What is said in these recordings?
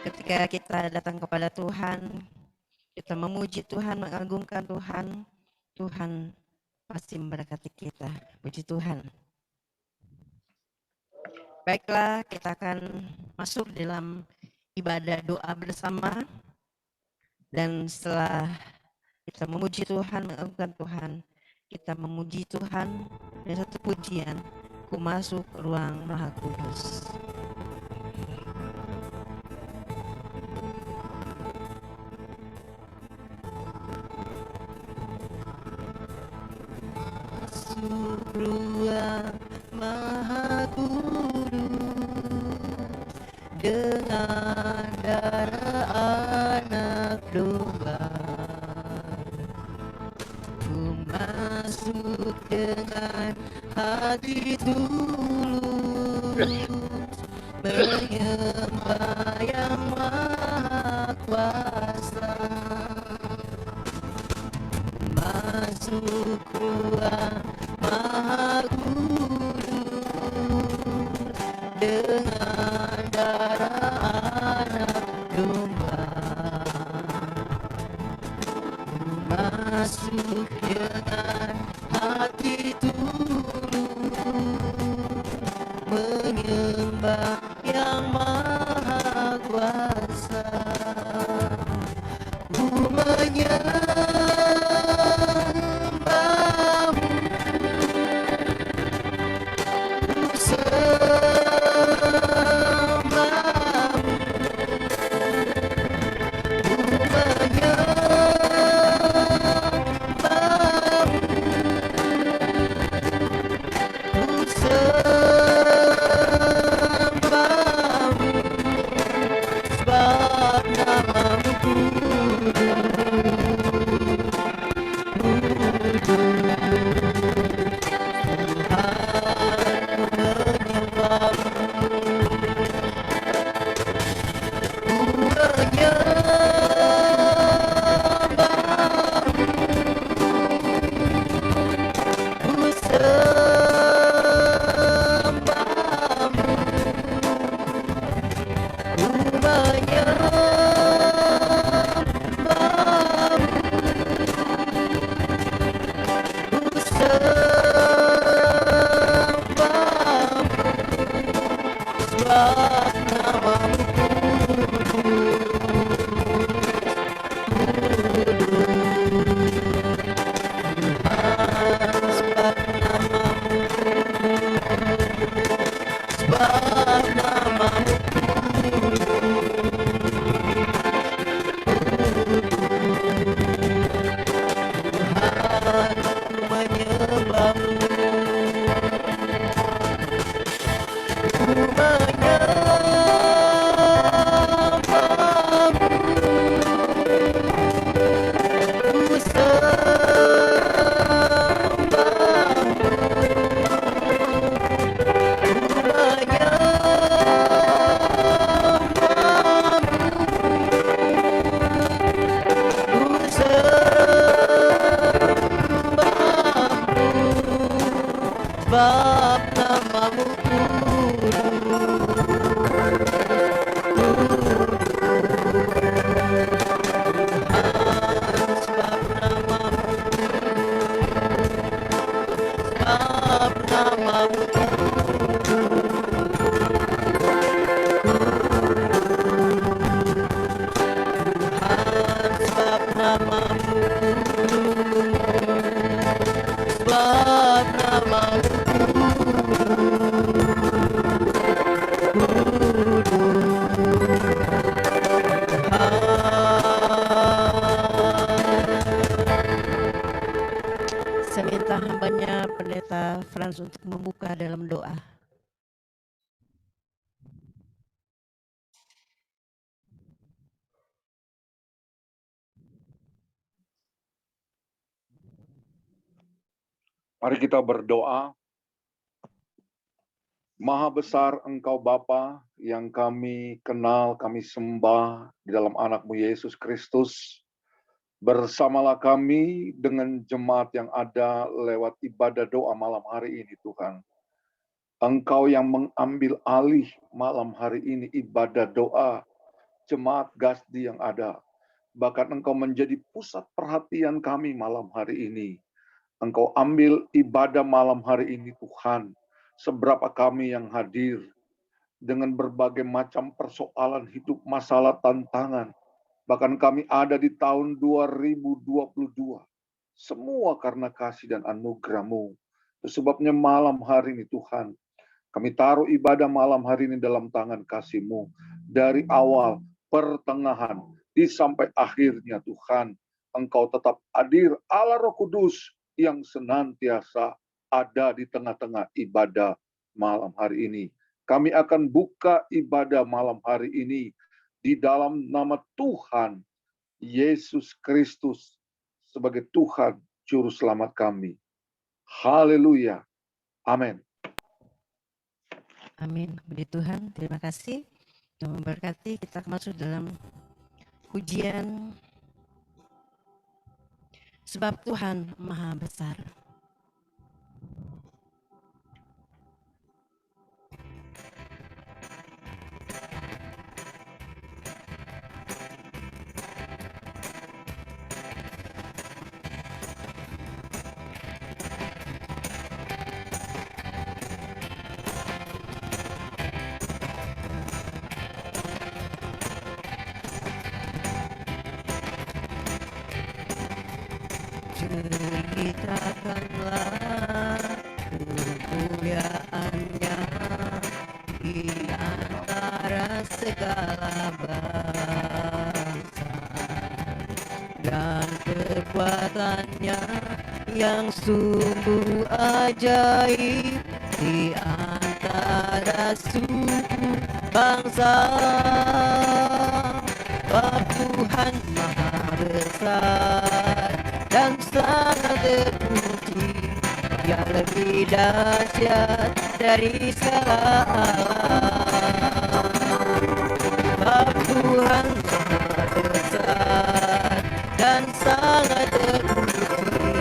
Ketika kita datang kepada Tuhan, kita memuji Tuhan, mengagungkan Tuhan, Tuhan pasti memberkati kita. Puji Tuhan. Baiklah, kita akan masuk dalam ibadah doa bersama. Dan setelah kita memuji Tuhan, mengagungkan Tuhan, kita memuji Tuhan dengan satu pujian, ku masuk ruang Maha Kudus. Masuk ruang Maha Kudus dengan darah anak domba. Ku masuk dengan hati tulus, menyembah yang Maha Kuasa. Masuk ruang Maha Kudus dengan darah anak domba. Masuk dengan hati tulus, menyembah yang Maha Kuasa. Ku menyembahmu, ku sembahmu, ku menyembahmu, ku sembahmu, sebab namamu sebab namamu Saya minta hambanya Pendeta Frans untuk membuka dalam doa. Mari kita berdoa. Maha besar Engkau Bapa yang kami kenal, kami sembah di dalam anak-Mu Yesus Kristus. Bersamalah kami dengan jemaat yang ada lewat ibadah doa malam hari ini Tuhan. Engkau yang mengambil alih malam hari ini ibadah doa jemaat Gasdi yang ada. Bahkan Engkau menjadi pusat perhatian kami malam hari ini. Engkau ambil ibadah malam hari ini Tuhan. Seberapa kami yang hadir dengan berbagai macam persoalan hidup, masalah, tantangan. Bahkan kami ada di tahun 2022. Semua karena kasih dan anugerah-Mu. Itu sebabnya malam hari ini Tuhan, kami taruh ibadah malam hari ini dalam tangan kasih-Mu. Dari awal, pertengahan, sampai akhirnya Tuhan, Engkau tetap hadir Allah Roh Kudus yang senantiasa ada di tengah-tengah ibadah malam hari ini. Kami akan buka ibadah malam hari ini di dalam nama Tuhan Yesus Kristus sebagai Tuhan Juru Selamat kami. Haleluya. Amin. Amin. Puji Tuhan, terima kasih. Tuhan memberkati. Kita masuk dalam pujian. Sebab Tuhan Maha Besar. Ceritakanlah kemuliaan-Nya di antara segala bangsa dan kekuatan-Nya yang sungguh ajaib di antara suku bangsa. Sebab Tuhan Maha Besar dan sangat terpuji, Dia lebih dahsyat dari segala alam. Sebab Tuhan Maha Besar dan sangat terpuji,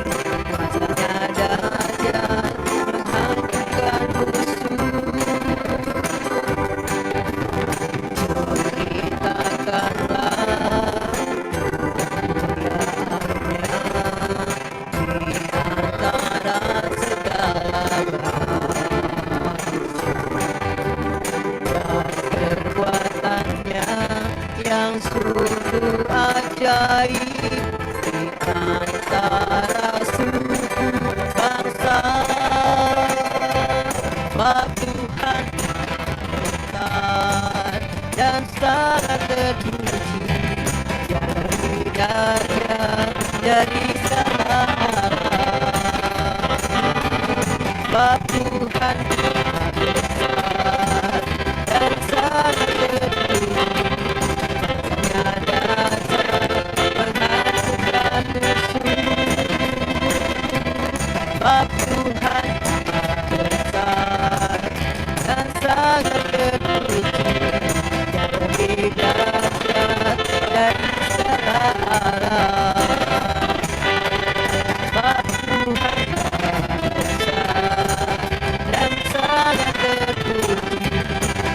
kuasa-Nya dahsyat menghancurkan musuh. Yang sungguh ajaib di antara suku bangsa. Sebab Tuhan besar dan sangat terpuji, Dia lebih dahsyat dari segala alam. Sebab Tuhan besar dan sangat terpuji, sebab Tuhan besar dan sangat terpuji, Dia lebih dahsyat dari segala alam. Sebab Tuhan besar dan sangat terpuji,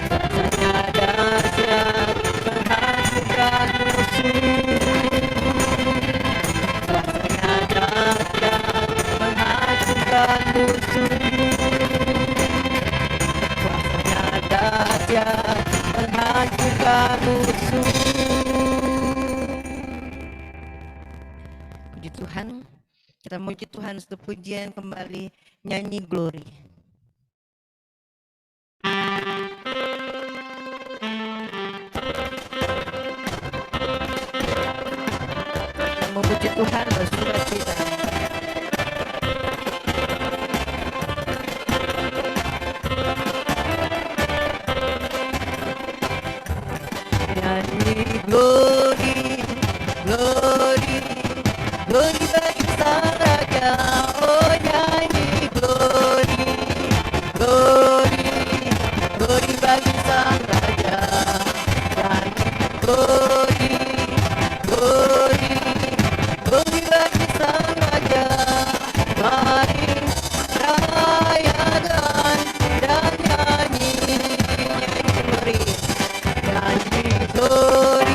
kuasa-Nya dahsyat menghancurkan musuh. Kuasa-Nya dahsyat menghancurkan musuh. Kuasa-Nya dahsyat menghancurkan musuh. Puji Tuhan, kita memuji Tuhan untuk pujian kembali nyanyi Glory. Memuji Tuhan bersukacita. Nyanyi glory, glory, glory bagi Sang Raja. Oh nyanyi glory, glory, glory bagi Sang Raja. Nyanyi glory, glory, glory bagi Sang Raja. Mari rayakan dan nyanyi, nyanyi glory, nyanyi glory.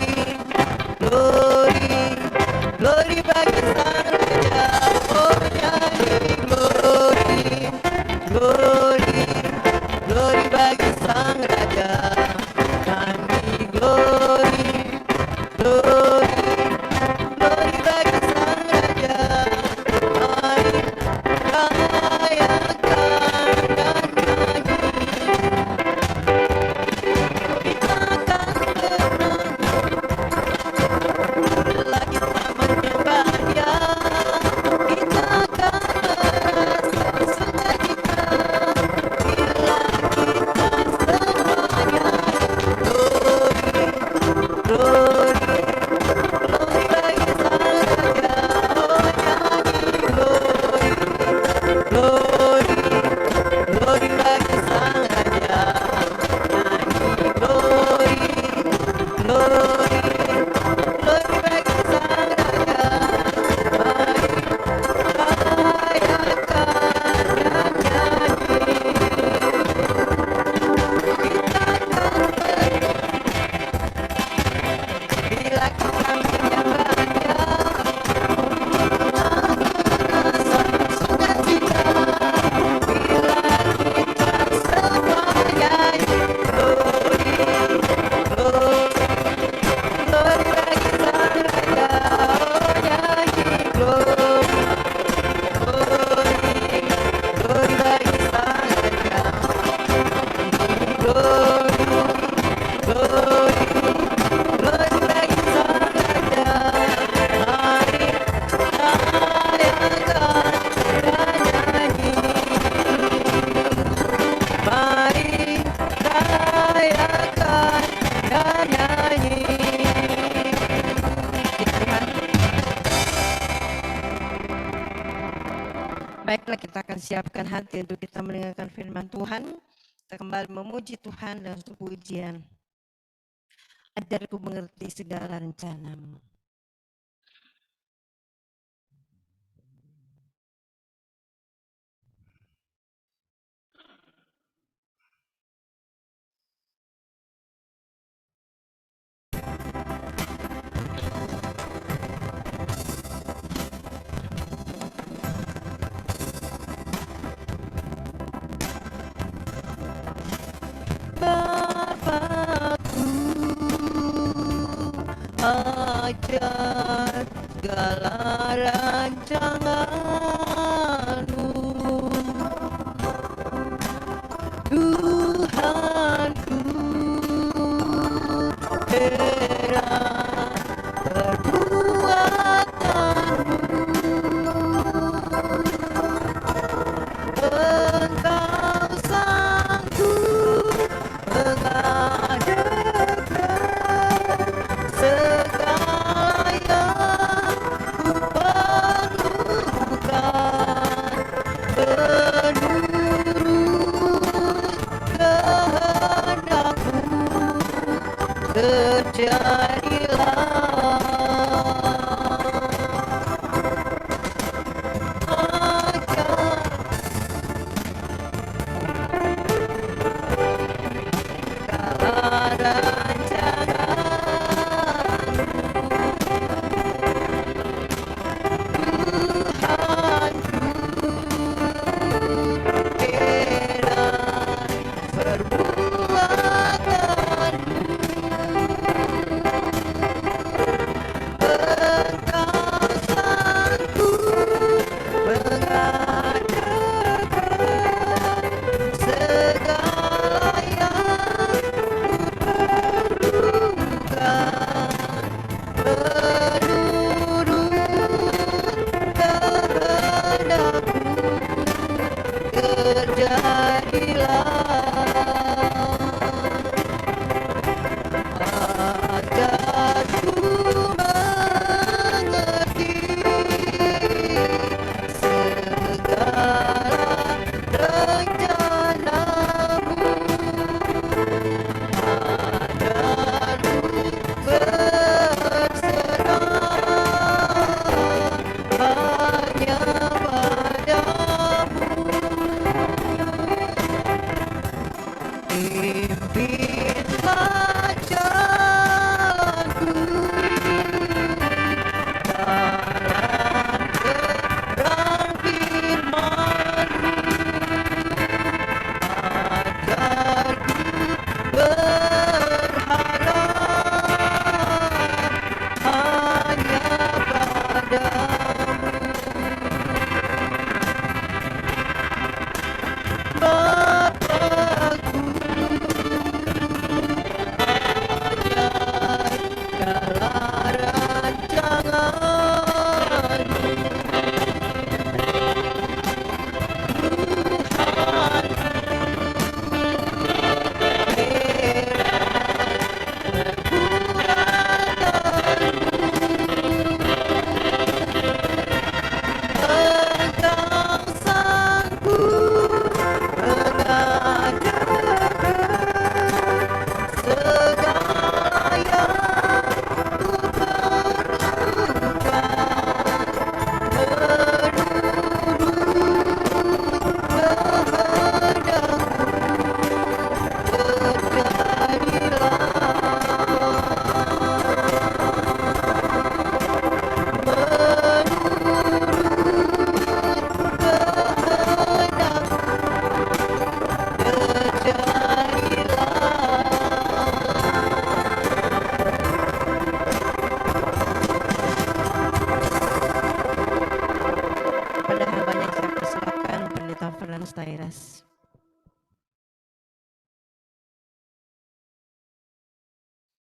Baiklah, kita akan siapkan hati untuk kita mendengarkan firman Tuhan. Kita kembali memuji Tuhan dalam satu pujian. Ajarku mengerti segala rencanamu. Bapakku, ajar segala rancanganmu. Tuhanku, heran perbuatanmu. Engkau sanggup mengadakan segala yang ku perlukan menurut kehendakmu. Terjadilah perbuatan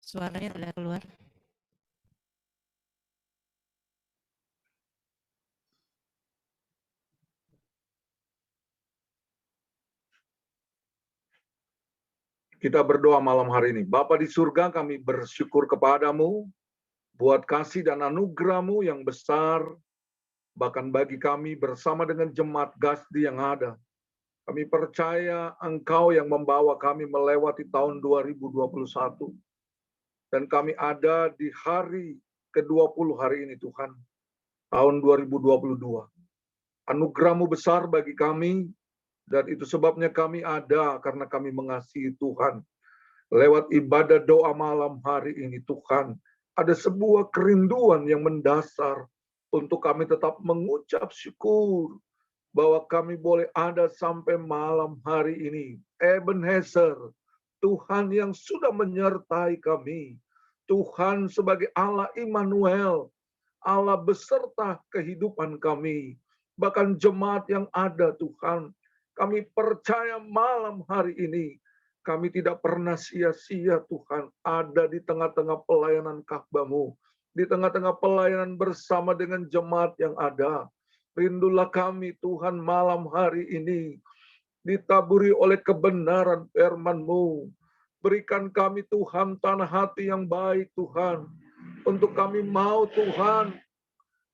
Suaranya tidak keluar. Kita berdoa malam hari ini. Bapa di surga, kami bersyukur kepadamu buat kasih dan anugerah-Mu yang besar, bahkan bagi kami bersama dengan jemaat Gasdi yang ada. Kami percaya Engkau yang membawa kami melewati tahun 2021. Dan kami ada di hari ke-20 hari ini Tuhan, tahun 2022. Anugerah-Mu besar bagi kami, dan itu sebabnya kami ada karena kami mengasihi Tuhan. Lewat ibadah doa malam hari ini Tuhan, ada sebuah kerinduan yang mendasar untuk kami tetap mengucap syukur bahwa kami boleh ada sampai malam hari ini. Ebenezer, Tuhan yang sudah menyertai kami. Tuhan sebagai Allah Immanuel, Allah beserta kehidupan kami. Bahkan jemaat yang ada Tuhan, kami percaya malam hari ini, kami tidak pernah sia-sia Tuhan ada di tengah-tengah pelayanan Ka'bah-Mu, di tengah-tengah pelayanan bersama dengan jemaat yang ada. Rindulah kami Tuhan malam hari ini ditaburi oleh kebenaran firman-Mu. Berikan kami Tuhan tanah hati yang baik Tuhan. Untuk kami mau Tuhan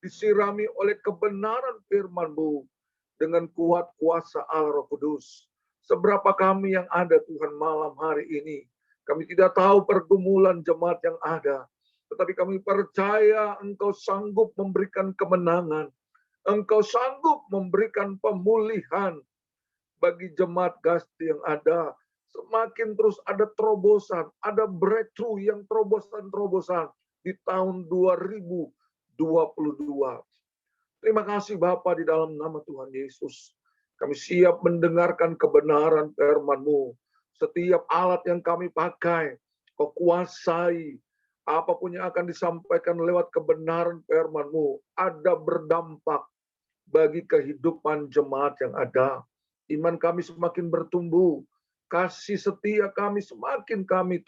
disirami oleh kebenaran firman-Mu dengan kuat kuasa Allah Roh Kudus. Seberapa kami yang ada Tuhan malam hari ini, kami tidak tahu pergumulan jemaat yang ada, tetapi kami percaya Engkau sanggup memberikan kemenangan, Engkau sanggup memberikan pemulihan bagi jemaat Gasdi yang ada. Semakin terus ada terobosan, ada breakthrough yang terobosan-terobosan di tahun 2022. Terima kasih Bapa di dalam nama Tuhan Yesus. Kami siap mendengarkan kebenaran firman-Mu. Setiap alat yang kami pakai, Kau kuasai. Apapun yang akan disampaikan lewat kebenaran firman-Mu, ada berdampak bagi kehidupan jemaat yang ada. Iman kami semakin bertumbuh. Kasih setia kami semakin kami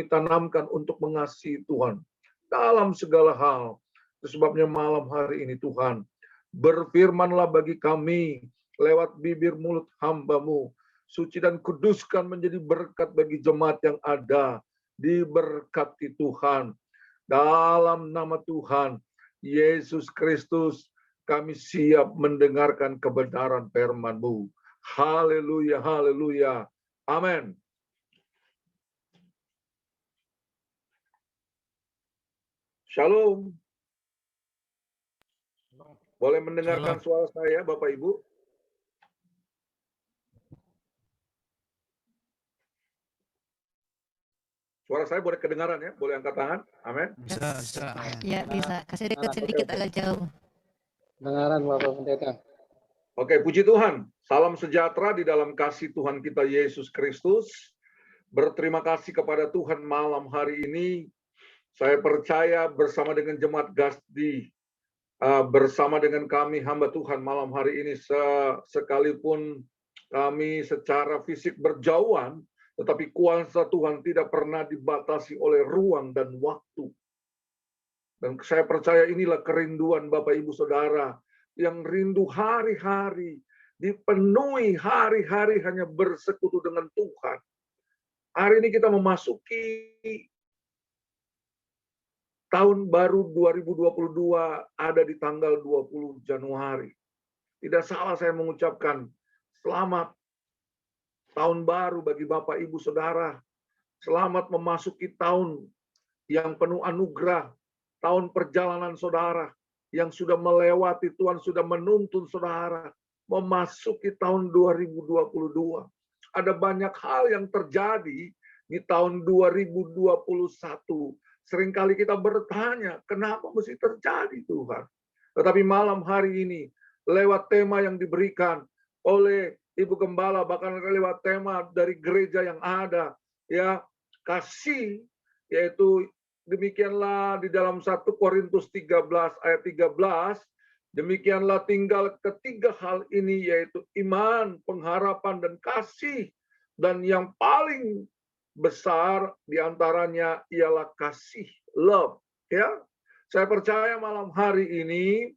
tanamkan untuk mengasihi Tuhan dalam segala hal. Itu sebabnya malam hari ini Tuhan, berfirmanlah bagi kami lewat bibir mulut hamba-Mu. Suci dan kuduskan menjadi berkat bagi jemaat yang ada. Diberkati Tuhan. Dalam nama Tuhan Yesus Kristus, kami siap mendengarkan kebenaran firman-Mu. Haleluya, haleluya. Amin. Shalom. Boleh mendengarkan suara saya, Bapak Ibu? Suara saya boleh kedengaran ya? Boleh angkat tangan? Amin. Bisa. Ya, bisa. Kasih dekat sedikit agak jauh. Dengaran Bapak Pendeta. Oke, puji Tuhan. Salam sejahtera di dalam kasih Tuhan kita Yesus Kristus. Berterima kasih kepada Tuhan malam hari ini. Saya percaya bersama dengan jemaat Gasdi, bersama dengan kami hamba Tuhan malam hari ini, sekalipun kami secara fisik berjauhan, tetapi kuasa Tuhan tidak pernah dibatasi oleh ruang dan waktu. Dan saya percaya inilah kerinduan Bapak Ibu Saudara yang rindu hari-hari, dipenuhi hari-hari hanya bersekutu dengan Tuhan. Hari ini kita memasuki tahun baru 2022, ada di tanggal 20 Januari. Tidak salah saya mengucapkan selamat tahun baru bagi Bapak Ibu Saudara. Selamat memasuki tahun yang penuh anugerah, tahun perjalanan saudara yang sudah melewati. Tuhan sudah menuntun saudara memasuki tahun 2022. Ada banyak hal yang terjadi di tahun 2021. Seringkali kita bertanya, kenapa mesti terjadi Tuhan? Tetapi malam hari ini, lewat tema yang diberikan oleh Ibu Gembala, bahkan lewat tema dari gereja yang ada, ya, kasih, yaitu demikianlah di dalam 1 Korintus 13 ayat 13, demikianlah tinggal ketiga hal ini, yaitu iman, pengharapan, dan kasih. Dan yang paling besar diantaranya ialah kasih, love. Ya, saya percaya malam hari ini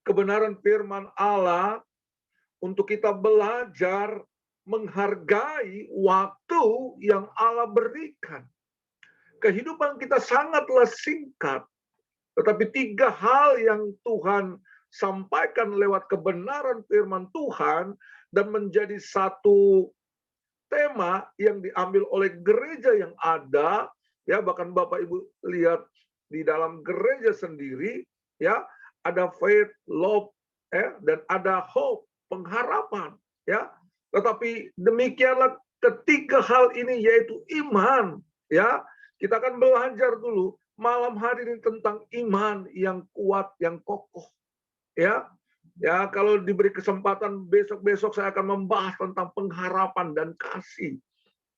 kebenaran firman Allah untuk kita belajar menghargai waktu yang Allah berikan. Kehidupan kita sangatlah singkat, tetapi 3 hal yang Tuhan sampaikan lewat kebenaran firman Tuhan dan menjadi satu tema yang diambil oleh gereja yang ada, ya, bahkan Bapak Ibu lihat di dalam gereja sendiri, ya, ada faith, love, dan ada hope, pengharapan, ya. Tetapi demikianlah ketiga hal ini, yaitu iman, ya. Kita akan belajar dulu malam hari ini tentang iman yang kuat, yang kokoh, ya. Ya, kalau diberi kesempatan besok-besok saya akan membahas tentang pengharapan dan kasih.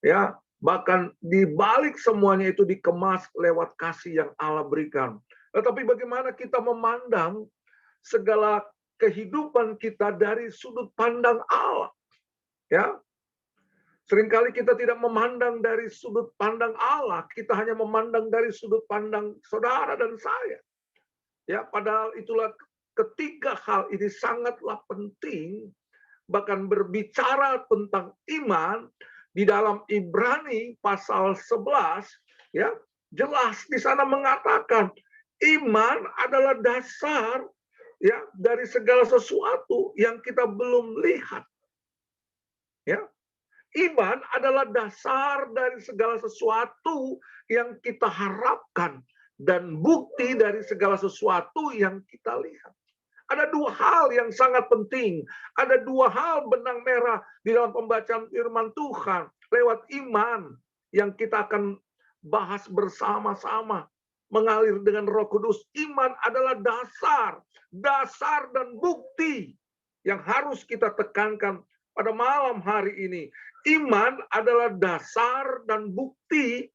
Ya, bahkan di balik semuanya itu dikemas lewat kasih yang Allah berikan. Tetapi bagaimana kita memandang segala kehidupan kita dari sudut pandang Allah? Ya. Seringkali kita tidak memandang dari sudut pandang Allah, kita hanya memandang dari sudut pandang saudara dan saya. Ya, padahal itulah ketiga hal ini sangatlah penting, bahkan berbicara tentang iman di dalam Ibrani pasal 11, ya, jelas di sana mengatakan iman adalah dasar, ya, dari segala sesuatu yang kita belum lihat. Ya. Iman adalah dasar dari segala sesuatu yang kita harapkan dan bukti dari segala sesuatu yang kita lihat. Ada 2 hal yang sangat penting. Ada 2 hal benang merah di dalam pembacaan firman Tuhan lewat iman yang kita akan bahas bersama-sama. Mengalir dengan Roh Kudus. Iman adalah dasar dan bukti yang harus kita tekankan pada malam hari ini. Iman adalah dasar dan bukti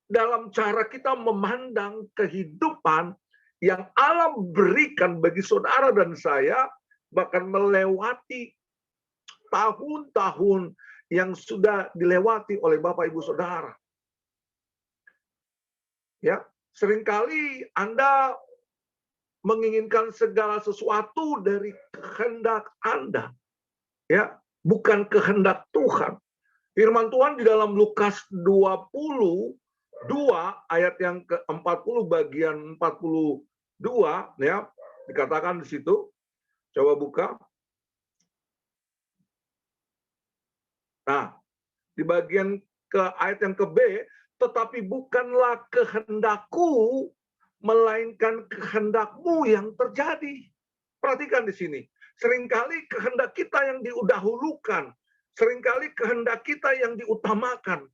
dalam cara kita memandang kehidupan yang Allah berikan bagi saudara dan saya, bahkan melewati tahun-tahun yang sudah dilewati oleh Bapak Ibu Saudara. Ya, seringkali Anda menginginkan segala sesuatu dari kehendak Anda. Ya, bukan kehendak Tuhan. Firman Tuhan di dalam Lukas 22 ayat yang ke-40 bagian 42, ya, dikatakan di situ. Coba buka. Nah, di bagian ke ayat yang ke B, tetapi bukanlah kehendakku melainkan kehendakmu yang terjadi. Perhatikan di sini. Seringkali kehendak kita yang didahulukan, seringkali kehendak kita yang diutamakan.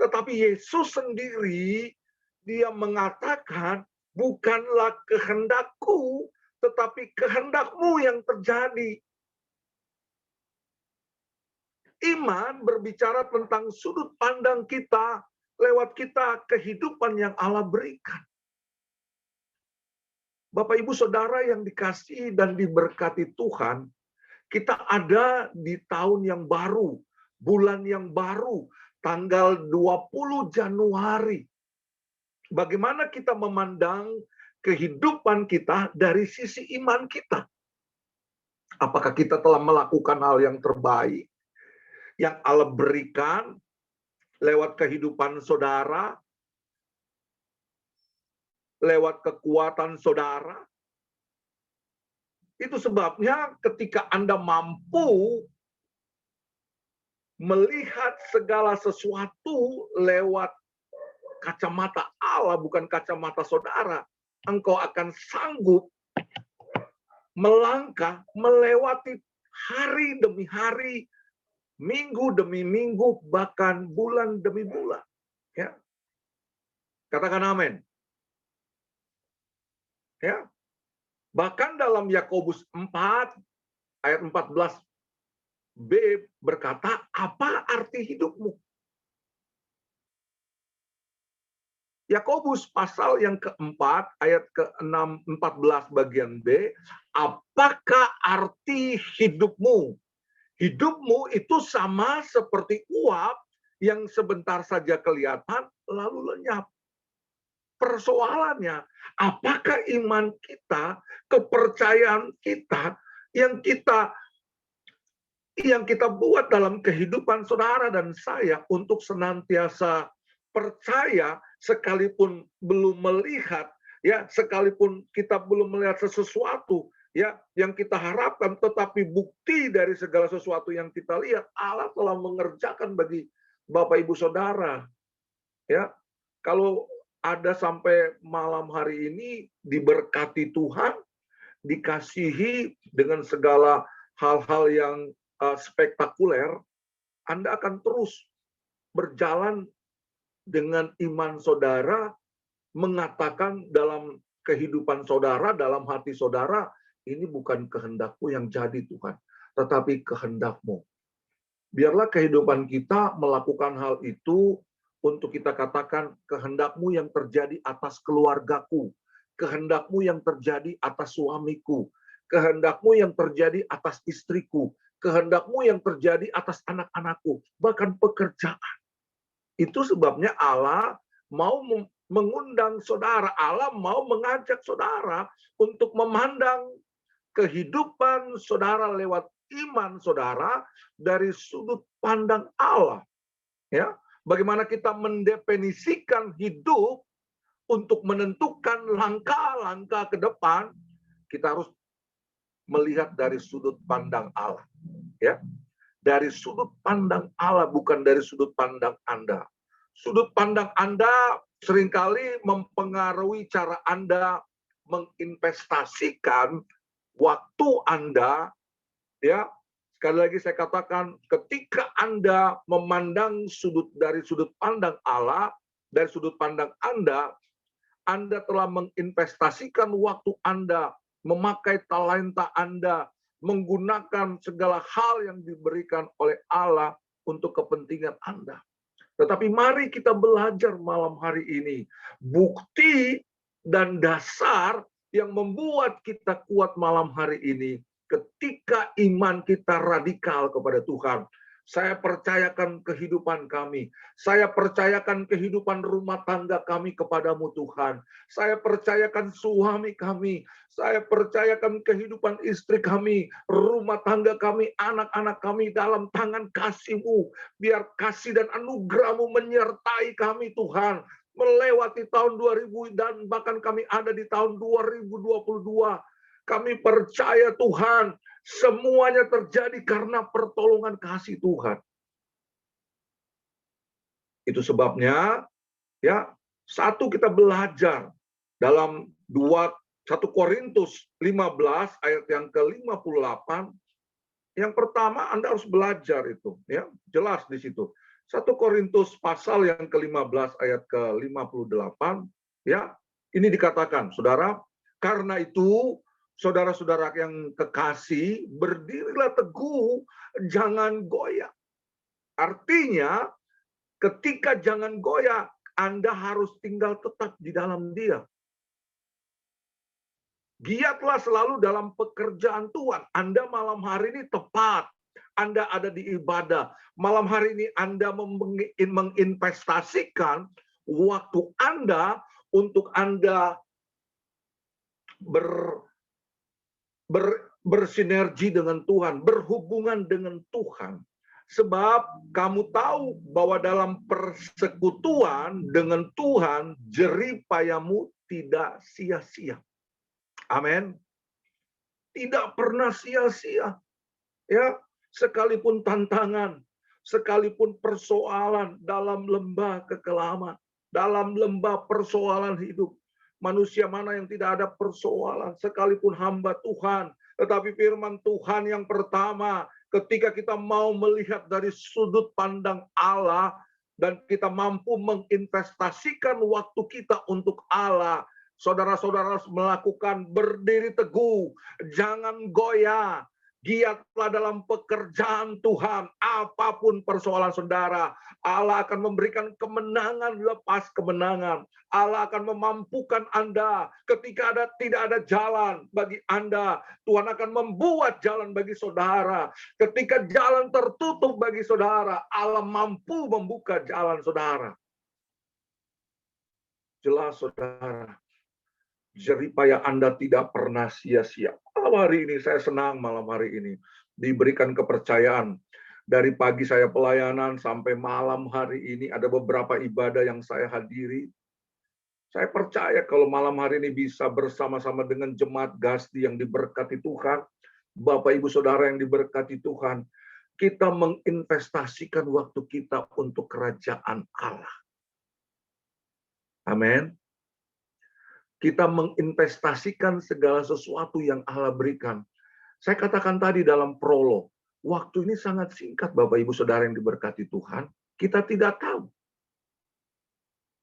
Tetapi Yesus sendiri, dia mengatakan, bukanlah kehendakku, tetapi kehendakmu yang terjadi. Iman berbicara tentang sudut pandang kita, lewat kita kehidupan yang Allah berikan. Bapak Ibu Saudara yang dikasihi dan diberkati Tuhan, kita ada di tahun yang baru, bulan yang baru, tanggal 20 Januari. Bagaimana kita memandang kehidupan kita dari sisi iman kita? Apakah kita telah melakukan hal yang terbaik yang Allah berikan lewat kehidupan saudara, lewat kekuatan saudara? Itu sebabnya ketika Anda mampu melihat segala sesuatu lewat kacamata Allah, bukan kacamata saudara, engkau akan sanggup melangkah melewati hari demi hari, minggu demi minggu, bahkan bulan demi bulan. Ya. Katakan amin. Ya. Bahkan dalam Yakobus 4 ayat 14b berkata, apa arti hidupmu? Yakobus pasal yang keempat ayat ke-6 14 bagian B, apakah arti hidupmu? Hidupmu itu sama seperti uap yang sebentar saja kelihatan lalu lenyap. Persoalannya, apakah iman kita, kepercayaan kita yang kita buat dalam kehidupan saudara dan saya untuk senantiasa percaya sekalipun belum melihat, ya, sekalipun kita belum melihat sesuatu ya yang kita harapkan, tetapi bukti dari segala sesuatu yang kita lihat Allah telah mengerjakan bagi Bapak Ibu Saudara. Ya, kalau ada sampai malam hari ini diberkati Tuhan, dikasihi dengan segala hal-hal yang spektakuler, Anda akan terus berjalan dengan iman saudara, mengatakan dalam kehidupan saudara, dalam hati saudara, ini bukan kehendakmu yang jadi Tuhan, tetapi kehendakmu. Biarlah kehidupan kita melakukan hal itu untuk kita katakan kehendakmu yang terjadi atas keluargaku, kehendakmu yang terjadi atas suamiku, kehendakmu yang terjadi atas istriku, kehendakmu yang terjadi atas anak-anakku, bahkan pekerjaan. Itu sebabnya Allah mau mengundang saudara, Allah mau mengajak saudara untuk memandang kehidupan saudara lewat iman saudara dari sudut pandang Allah. Ya, bagaimana kita mendefinisikan hidup untuk menentukan langkah-langkah ke depan, kita harus melihat dari sudut pandang Allah. Ya, dari sudut pandang Allah, bukan dari sudut pandang Anda. Sudut pandang Anda seringkali mempengaruhi cara Anda menginvestasikan waktu Anda. Ya, sekali lagi saya katakan, ketika Anda memandang dari sudut pandang Allah, dari sudut pandang Anda telah menginvestasikan waktu Anda, memakai talenta Anda, menggunakan segala hal yang diberikan oleh Allah untuk kepentingan Anda. Tetapi mari kita belajar malam hari ini, bukti dan dasar yang membuat kita kuat malam hari ini, ketika iman kita radikal kepada Tuhan. Saya percayakan kehidupan kami. Saya percayakan kehidupan rumah tangga kami kepadamu Tuhan. Saya percayakan suami kami. Saya percayakan kehidupan istri kami, rumah tangga kami, anak-anak kami dalam tangan kasih-Mu. Biar kasih dan anugerah-Mu menyertai kami Tuhan. Melewati tahun 2000 dan bahkan kami ada di tahun 2022. Kami percaya Tuhan, semuanya terjadi karena pertolongan kasih Tuhan. Itu sebabnya, ya, satu kita belajar dalam 1 Korintus 15 ayat yang ke-58. Yang pertama Anda harus belajar itu, ya, jelas di situ. 1 Korintus pasal yang ke-15 ayat ke-58, ya, ini dikatakan, saudara, karena itu saudara-saudara yang kekasih, berdirilah teguh, jangan goyah. Artinya, ketika jangan goyah, Anda harus tinggal tetap di dalam Dia. Giatlah selalu dalam pekerjaan Tuhan. Anda malam hari ini tepat. Anda ada di ibadah. Malam hari ini Anda menginvestasikan waktu Anda untuk Anda bersinergi dengan Tuhan, berhubungan dengan Tuhan. Sebab kamu tahu bahwa dalam persekutuan dengan Tuhan, jerih payahmu tidak sia-sia. Amin. Tidak pernah sia-sia. Ya, sekalipun tantangan, sekalipun persoalan dalam lembah kekelaman, dalam lembah persoalan hidup. Manusia mana yang tidak ada persoalan, sekalipun hamba Tuhan. Tetapi firman Tuhan yang pertama, ketika kita mau melihat dari sudut pandang Allah, dan kita mampu menginvestasikan waktu kita untuk Allah, saudara-saudara harus melakukan berdiri teguh, jangan goyah. Giatlah dalam pekerjaan Tuhan. Apapun persoalan saudara, Allah akan memberikan kemenangan lepas kemenangan. Allah akan memampukan Anda ketika tidak ada jalan bagi Anda. Tuhan akan membuat jalan bagi saudara. Ketika jalan tertutup bagi saudara, Allah mampu membuka jalan saudara. Jelas saudara, jeripaya Anda tidak pernah sia-sia. Malam hari ini saya senang, malam hari ini diberikan kepercayaan. Dari pagi saya pelayanan sampai malam hari ini ada beberapa ibadah yang saya hadiri. Saya percaya kalau malam hari ini bisa bersama-sama dengan jemaat Gasti yang diberkati Tuhan, Bapak Ibu Saudara yang diberkati Tuhan, kita menginvestasikan waktu kita untuk kerajaan Allah. Amin. Kita menginvestasikan segala sesuatu yang Allah berikan. Saya katakan tadi dalam prolog, waktu ini sangat singkat Bapak Ibu Saudara yang diberkati Tuhan. Kita tidak tahu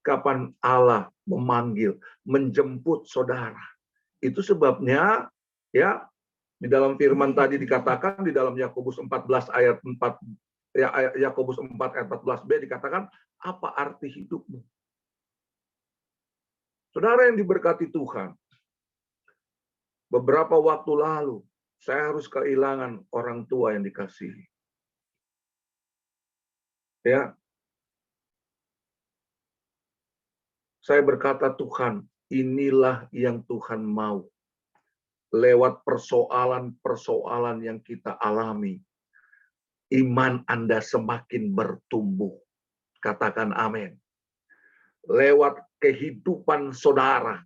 kapan Allah memanggil, menjemput saudara. Itu sebabnya ya di dalam firman tadi dikatakan di dalam Yakobus 14 ayat 4 ya Yakobus 4 ayat 14b dikatakan apa arti hidupmu? Saudara yang diberkati Tuhan, beberapa waktu lalu, saya harus kehilangan orang tua yang dikasihi. Ya, saya berkata Tuhan, inilah yang Tuhan mau. Lewat persoalan-persoalan yang kita alami, iman Anda semakin bertumbuh. Katakan amin. Lewat kehidupan saudara,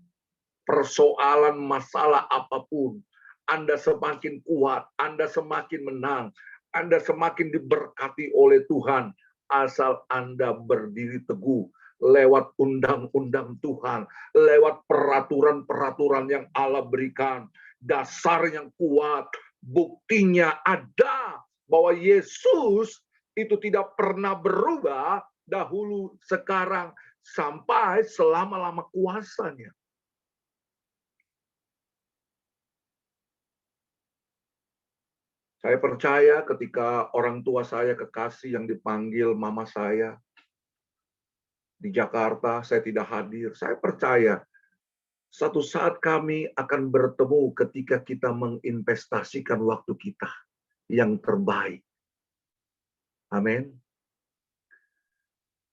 persoalan masalah apapun, Anda semakin kuat, Anda semakin menang, Anda semakin diberkati oleh Tuhan, asal Anda berdiri teguh lewat undang-undang Tuhan, lewat peraturan-peraturan yang Allah berikan, dasar yang kuat, buktinya ada bahwa Yesus itu tidak pernah berubah dahulu, sekarang, sampai selama-lama kuasanya. Saya percaya ketika orang tua saya kekasih yang dipanggil mama saya di Jakarta, saya tidak hadir. Saya percaya satu saat kami akan bertemu ketika kita menginvestasikan waktu kita yang terbaik. Amin.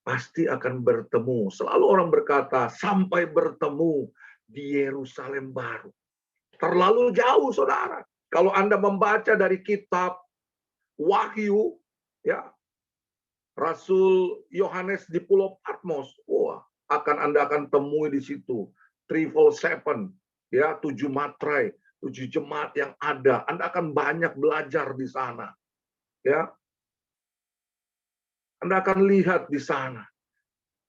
Pasti akan bertemu. Selalu orang berkata, sampai bertemu di Yerusalem baru. Terlalu jauh, saudara. Kalau Anda membaca dari kitab Wahyu, ya, Rasul Yohanes di Pulau Patmos, wah, Anda akan temui di situ 777, ya, 7 materai, 7 jemaat yang ada. Anda akan banyak belajar di sana, ya. Anda akan lihat di sana.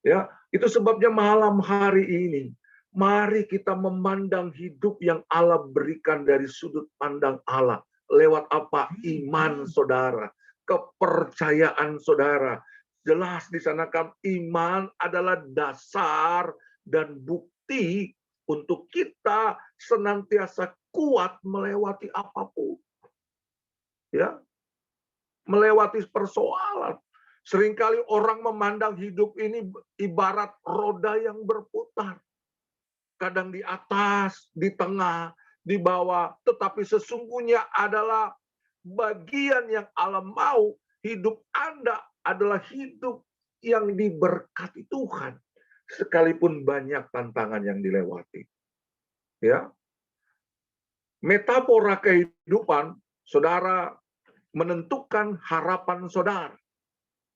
Ya, itu sebabnya malam hari ini mari kita memandang hidup yang Allah berikan dari sudut pandang Allah. Lewat apa? Iman saudara, kepercayaan saudara. Jelas di sana kan iman adalah dasar dan bukti untuk kita senantiasa kuat melewati apapun. Ya. Melewati persoalan. Seringkali orang memandang hidup ini ibarat roda yang berputar. Kadang di atas, di tengah, di bawah. Tetapi sesungguhnya adalah bagian yang Allah mau. Hidup Anda adalah hidup yang diberkati Tuhan. Sekalipun banyak tantangan yang dilewati. Ya. Metafora kehidupan, saudara, menentukan harapan saudara.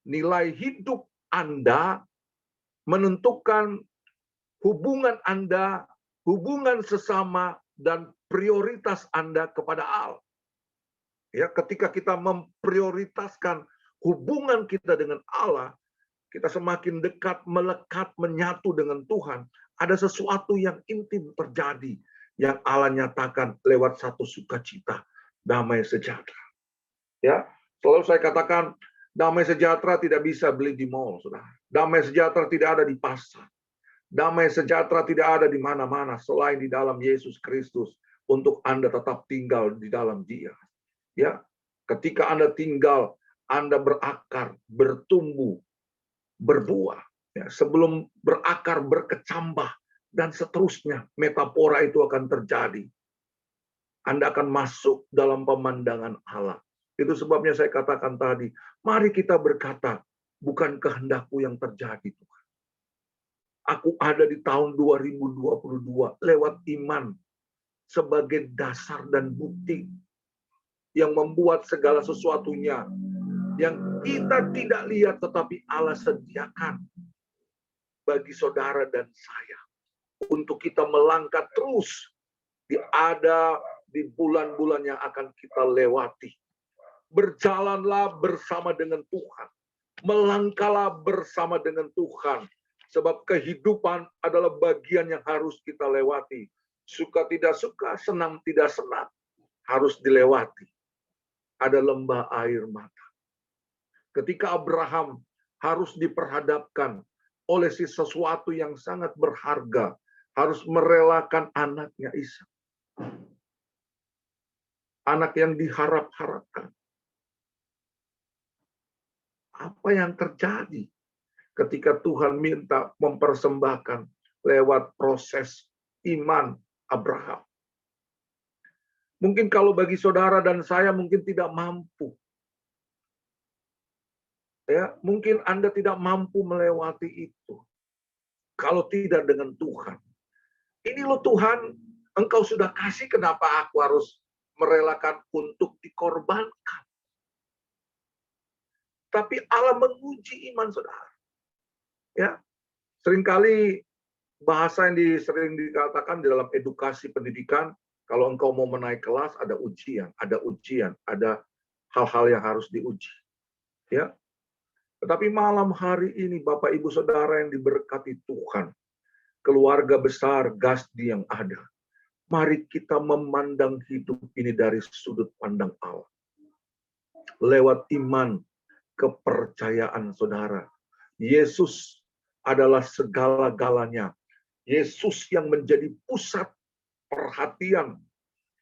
Nilai hidup Anda menentukan hubungan Anda, hubungan sesama, dan prioritas Anda kepada Allah. Ya, ketika kita memprioritaskan hubungan kita dengan Allah, kita semakin dekat, melekat, menyatu dengan Tuhan. Ada sesuatu yang intim terjadi, yang Allah nyatakan lewat satu sukacita, damai sejahtera. Ya, selalu saya katakan, damai sejahtera tidak bisa beli di mall, saudara. Damai sejahtera tidak ada di pasar. Damai sejahtera tidak ada di mana-mana selain di dalam Yesus Kristus untuk Anda tetap tinggal di dalam Dia. Ya, ketika Anda tinggal, Anda berakar, bertumbuh, berbuah. Ya, sebelum berakar, berkecambah, dan seterusnya, metafora itu akan terjadi. Anda akan masuk dalam pemandangan Allah. Itu sebabnya saya katakan tadi, mari kita berkata, bukan kehendakku yang terjadi, Tuhan. Aku ada di tahun 2022 lewat iman sebagai dasar dan bukti yang membuat segala sesuatunya yang kita tidak lihat tetapi Allah sediakan bagi saudara dan saya untuk kita melangkah terus di bulan-bulan yang akan kita lewati. Berjalanlah bersama dengan Tuhan. Melangkahlah bersama dengan Tuhan. Sebab kehidupan adalah bagian yang harus kita lewati. Suka tidak suka, senang tidak senang, harus dilewati. Ada lembah air mata. Ketika Abraham harus diperhadapkan oleh sesuatu yang sangat berharga, harus merelakan anaknya Ishak. Anak yang diharap-harapkan. Apa yang terjadi ketika Tuhan minta mempersembahkan lewat proses iman Abraham? Mungkin kalau bagi saudara dan saya mungkin tidak mampu. Ya, mungkin Anda tidak mampu melewati itu. Kalau tidak dengan Tuhan. Ini loh Tuhan, Engkau sudah kasih, kenapa aku harus merelakan untuk dikorbankan? Tapi Allah menguji iman saudara. Ya, seringkali bahasa yang sering dikatakan di dalam edukasi pendidikan, kalau engkau mau menaik kelas ada ujian, ada hal-hal yang harus diuji. Ya. Tetapi malam hari ini Bapak Ibu Saudara yang diberkati Tuhan, keluarga besar Gasdi yang ada, mari kita memandang hidup ini dari sudut pandang Allah. Lewat iman, kepercayaan saudara. Yesus adalah segala-galanya. Yesus yang menjadi pusat perhatian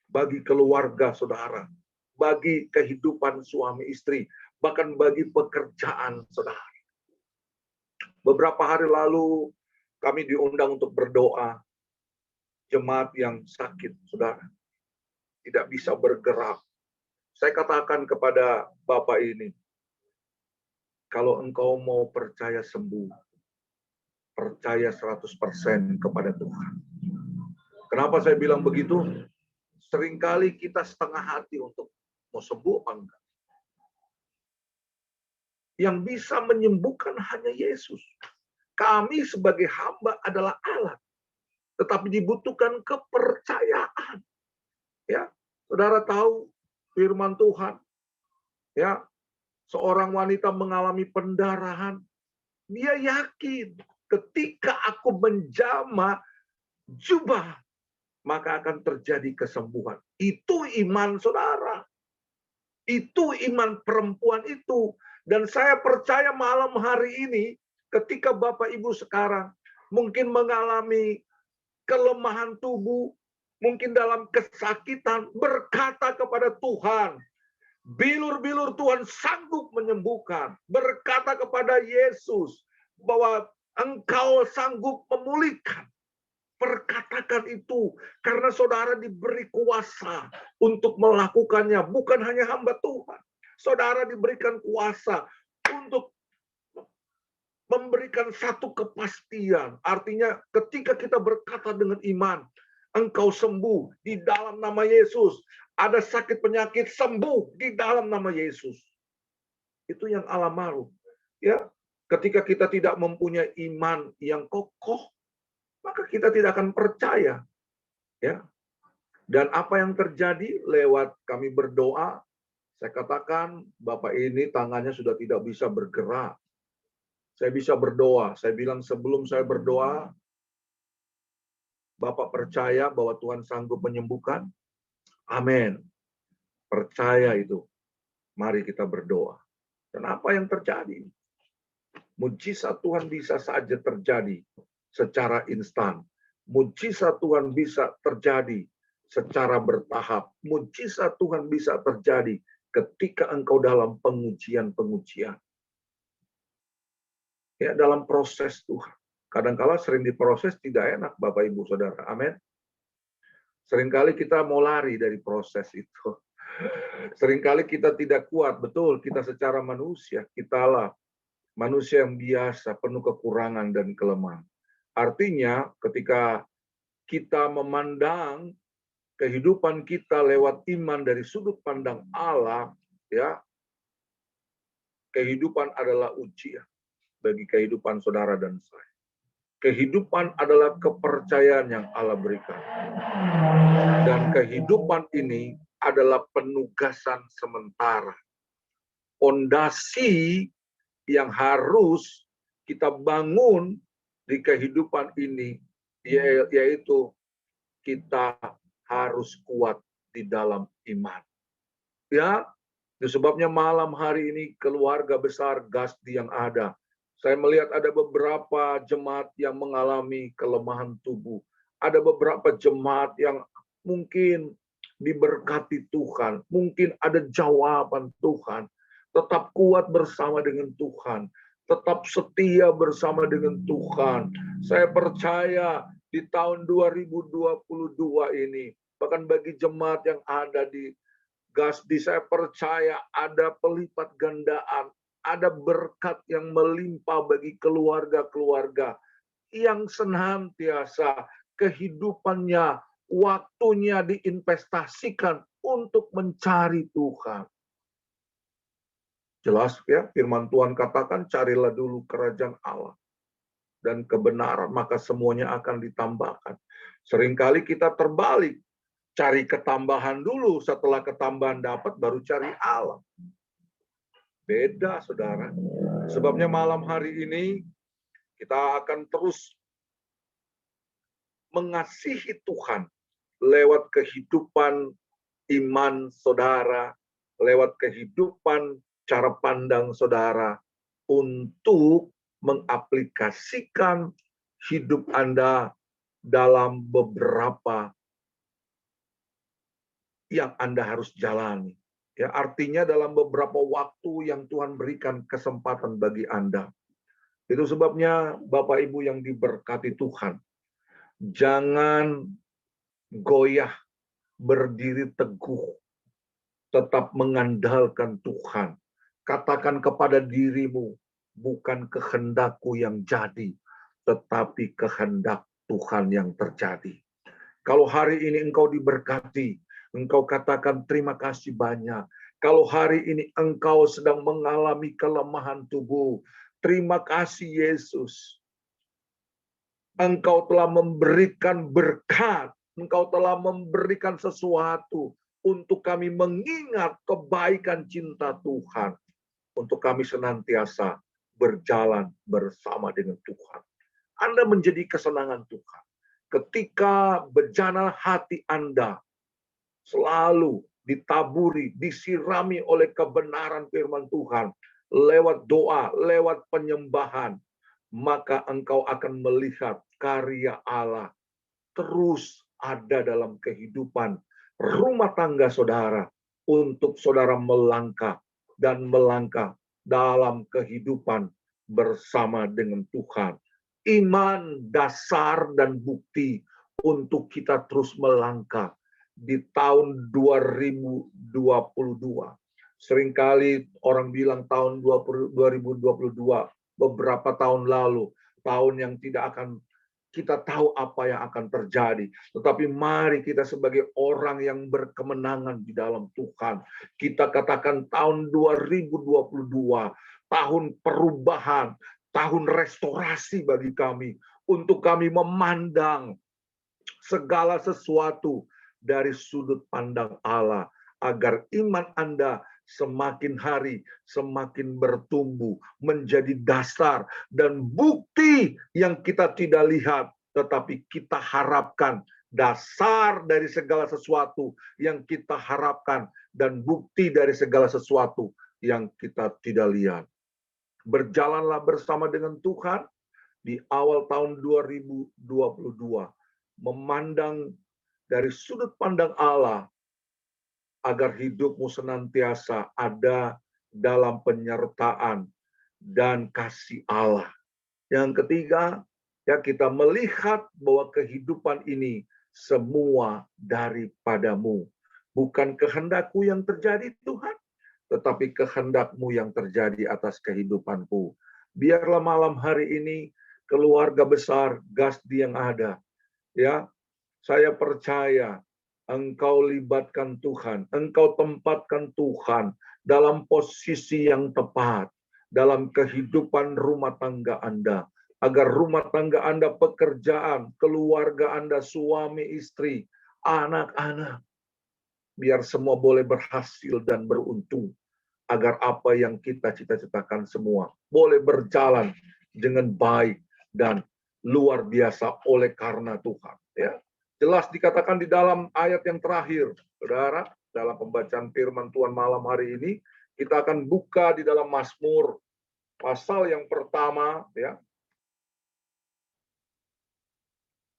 bagi keluarga saudara, bagi kehidupan suami istri, bahkan bagi pekerjaan saudara. Beberapa hari lalu kami diundang untuk berdoa jemaat yang sakit, saudara. Tidak bisa bergerak. Saya katakan kepada Bapak ini, kalau engkau mau percaya sembuh, percaya 100% kepada Tuhan. Kenapa saya bilang begitu? Seringkali kita setengah hati untuk mau sembuh apa enggak. Yang bisa menyembuhkan hanya Yesus. Kami sebagai hamba adalah alat. Tetapi dibutuhkan kepercayaan. Ya, saudara tahu firman Tuhan. Ya, seorang wanita mengalami pendarahan. Dia yakin ketika aku menjamah jubah, maka akan terjadi kesembuhan. Itu iman saudara. Itu iman perempuan itu. Dan saya percaya malam hari ini, ketika Bapak Ibu sekarang mungkin mengalami kelemahan tubuh, mungkin dalam kesakitan, berkata kepada Tuhan, bilur-bilur Tuhan sanggup menyembuhkan. Berkata kepada Yesus bahwa Engkau sanggup memulihkan. Perkatakan itu, karena saudara diberi kuasa untuk melakukannya, bukan hanya hamba Tuhan. Saudara diberikan kuasa untuk memberikan satu kepastian. Artinya ketika kita berkata dengan iman, engkau sembuh di dalam nama Yesus. Ada sakit penyakit sembuh di dalam nama Yesus. Itu yang Allah mau. Ya, ketika kita tidak mempunyai iman yang kokoh, maka kita tidak akan percaya. Ya. Dan apa yang terjadi lewat kami berdoa, saya katakan Bapak ini tangannya sudah tidak bisa bergerak. Saya bisa berdoa. Saya bilang sebelum saya berdoa, Bapak percaya bahwa Tuhan sanggup menyembuhkan? Amin. Percaya itu. Mari kita berdoa. Dan apa yang terjadi? Mujizat Tuhan bisa saja terjadi secara instan. Mujizat Tuhan bisa terjadi secara bertahap. Mujizat Tuhan bisa terjadi ketika engkau dalam pengujian-pengujian. Ya, dalam proses Tuhan. Kadang-kala sering diproses tidak enak, Bapak Ibu Saudara. Amin. Seringkali kita mau lari dari proses itu. Seringkali kita tidak kuat, betul, kita secara manusia, kitalah manusia yang biasa, penuh kekurangan dan kelemahan. Artinya, ketika kita memandang kehidupan kita lewat iman dari sudut pandang Allah, ya, kehidupan adalah ujian bagi kehidupan saudara dan saya. Kehidupan adalah kepercayaan yang Allah berikan. Dan kehidupan ini adalah penugasan sementara. Fondasi yang harus kita bangun di kehidupan ini, yaitu kita harus kuat di dalam iman. Ya, sebabnya malam hari ini keluarga besar Gasdi yang ada, saya melihat ada beberapa jemaat yang mengalami kelemahan tubuh. Ada beberapa jemaat yang mungkin diberkati Tuhan. Mungkin ada jawaban Tuhan. Tetap kuat bersama dengan Tuhan. Tetap setia bersama dengan Tuhan. Saya percaya di tahun 2022 ini, bahkan bagi jemaat yang ada di Gasdi, saya percaya ada pelipat gandaan. Ada berkat yang melimpah bagi keluarga-keluarga yang senantiasa kehidupannya, waktunya diinvestasikan untuk mencari Tuhan. Jelas ya, firman Tuhan katakan, carilah dulu kerajaan Allah dan kebenaran, maka semuanya akan ditambahkan. Seringkali kita terbalik, cari ketambahan dulu, setelah ketambahan dapat baru cari Allah. Beda, saudara. Sebabnya malam hari ini kita akan terus mengasihi Tuhan lewat kehidupan iman saudara, lewat kehidupan cara pandang saudara, untuk mengaplikasikan hidup Anda dalam beberapa yang Anda harus jalani. Ya, artinya dalam beberapa waktu yang Tuhan berikan kesempatan bagi Anda. Itu sebabnya Bapak Ibu yang diberkati Tuhan, jangan goyah, berdiri teguh, tetap mengandalkan Tuhan. Katakan kepada dirimu, bukan kehendakku yang jadi, tetapi kehendak Tuhan yang terjadi. Kalau hari ini engkau diberkati, engkau katakan terima kasih banyak. Kalau hari ini engkau sedang mengalami kelemahan tubuh, terima kasih Yesus. Engkau telah memberikan berkat, engkau telah memberikan sesuatu untuk kami mengingat kebaikan cinta Tuhan. Untuk kami senantiasa berjalan bersama dengan Tuhan. Anda menjadi kesenangan Tuhan. Ketika bejana hati Anda selalu ditaburi, disirami oleh kebenaran firman Tuhan, lewat doa, lewat penyembahan, maka engkau akan melihat karya Allah terus ada dalam kehidupan rumah tangga saudara, untuk saudara melangkah dan melangkah dalam kehidupan bersama dengan Tuhan. Iman, dasar, dan bukti untuk kita terus melangkah di tahun 2022. Seringkali orang bilang tahun 2022 beberapa tahun lalu, tahun yang tidak akan kita tahu apa yang akan terjadi. Tetapi mari kita sebagai orang yang berkemenangan di dalam Tuhan, kita katakan tahun 2022, tahun perubahan, tahun restorasi bagi kami, untuk kami memandang segala sesuatu dari sudut pandang Allah, agar iman Anda semakin hari semakin bertumbuh menjadi dasar dan bukti yang kita tidak lihat, tetapi kita harapkan. Dasar dari segala sesuatu yang kita harapkan dan bukti dari segala sesuatu yang kita tidak lihat. Berjalanlah bersama dengan Tuhan di awal tahun 2022, memandang dari sudut pandang Allah, agar hidupmu senantiasa ada dalam penyertaan dan kasih Allah. Yang ketiga, ya kita melihat bahwa kehidupan ini semua daripadamu. Bukan kehendakku yang terjadi Tuhan, tetapi kehendakmu yang terjadi atas kehidupanku. Biarlah malam hari ini keluarga besar Gasdi yang ada, ya, saya percaya Engkau libatkan Tuhan, Engkau tempatkan Tuhan dalam posisi yang tepat dalam kehidupan rumah tangga Anda, agar rumah tangga Anda, pekerjaan, keluarga Anda, suami, istri, anak-anak, biar semua boleh berhasil dan beruntung, agar apa yang kita cita-citakan semua boleh berjalan dengan baik dan luar biasa oleh karena Tuhan. Ya, jelas dikatakan di dalam ayat yang terakhir, saudara, dalam pembacaan firman Tuhan malam hari ini, kita akan buka di dalam Mazmur pasal yang pertama, ya.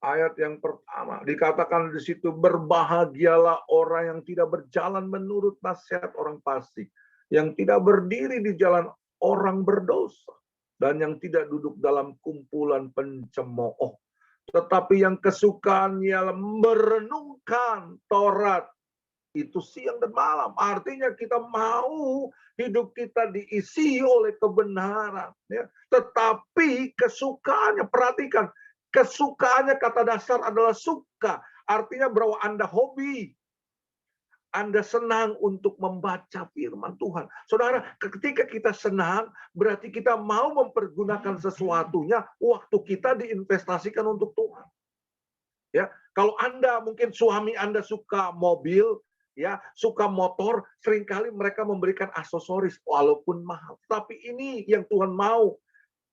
Ayat yang pertama dikatakan di situ, berbahagialah orang yang tidak berjalan menurut nasihat orang fasik, yang tidak berdiri di jalan orang berdosa, dan yang tidak duduk dalam kumpulan pencemooh, tetapi yang kesukaannya merenungkan Taurat itu siang dan malam. Artinya kita mau hidup kita diisi oleh kebenaran, ya. Tetapi kesukaannya, perhatikan, kesukaannya kata dasar adalah suka. Artinya bahwa Anda hobi, Anda senang untuk membaca firman Tuhan. Saudara, ketika kita senang, berarti kita mau mempergunakan sesuatunya, waktu kita diinvestasikan untuk Tuhan. Ya, kalau Anda, mungkin suami Anda suka mobil, ya, suka motor, seringkali mereka memberikan aksesoris walaupun mahal. Tapi ini yang Tuhan mau.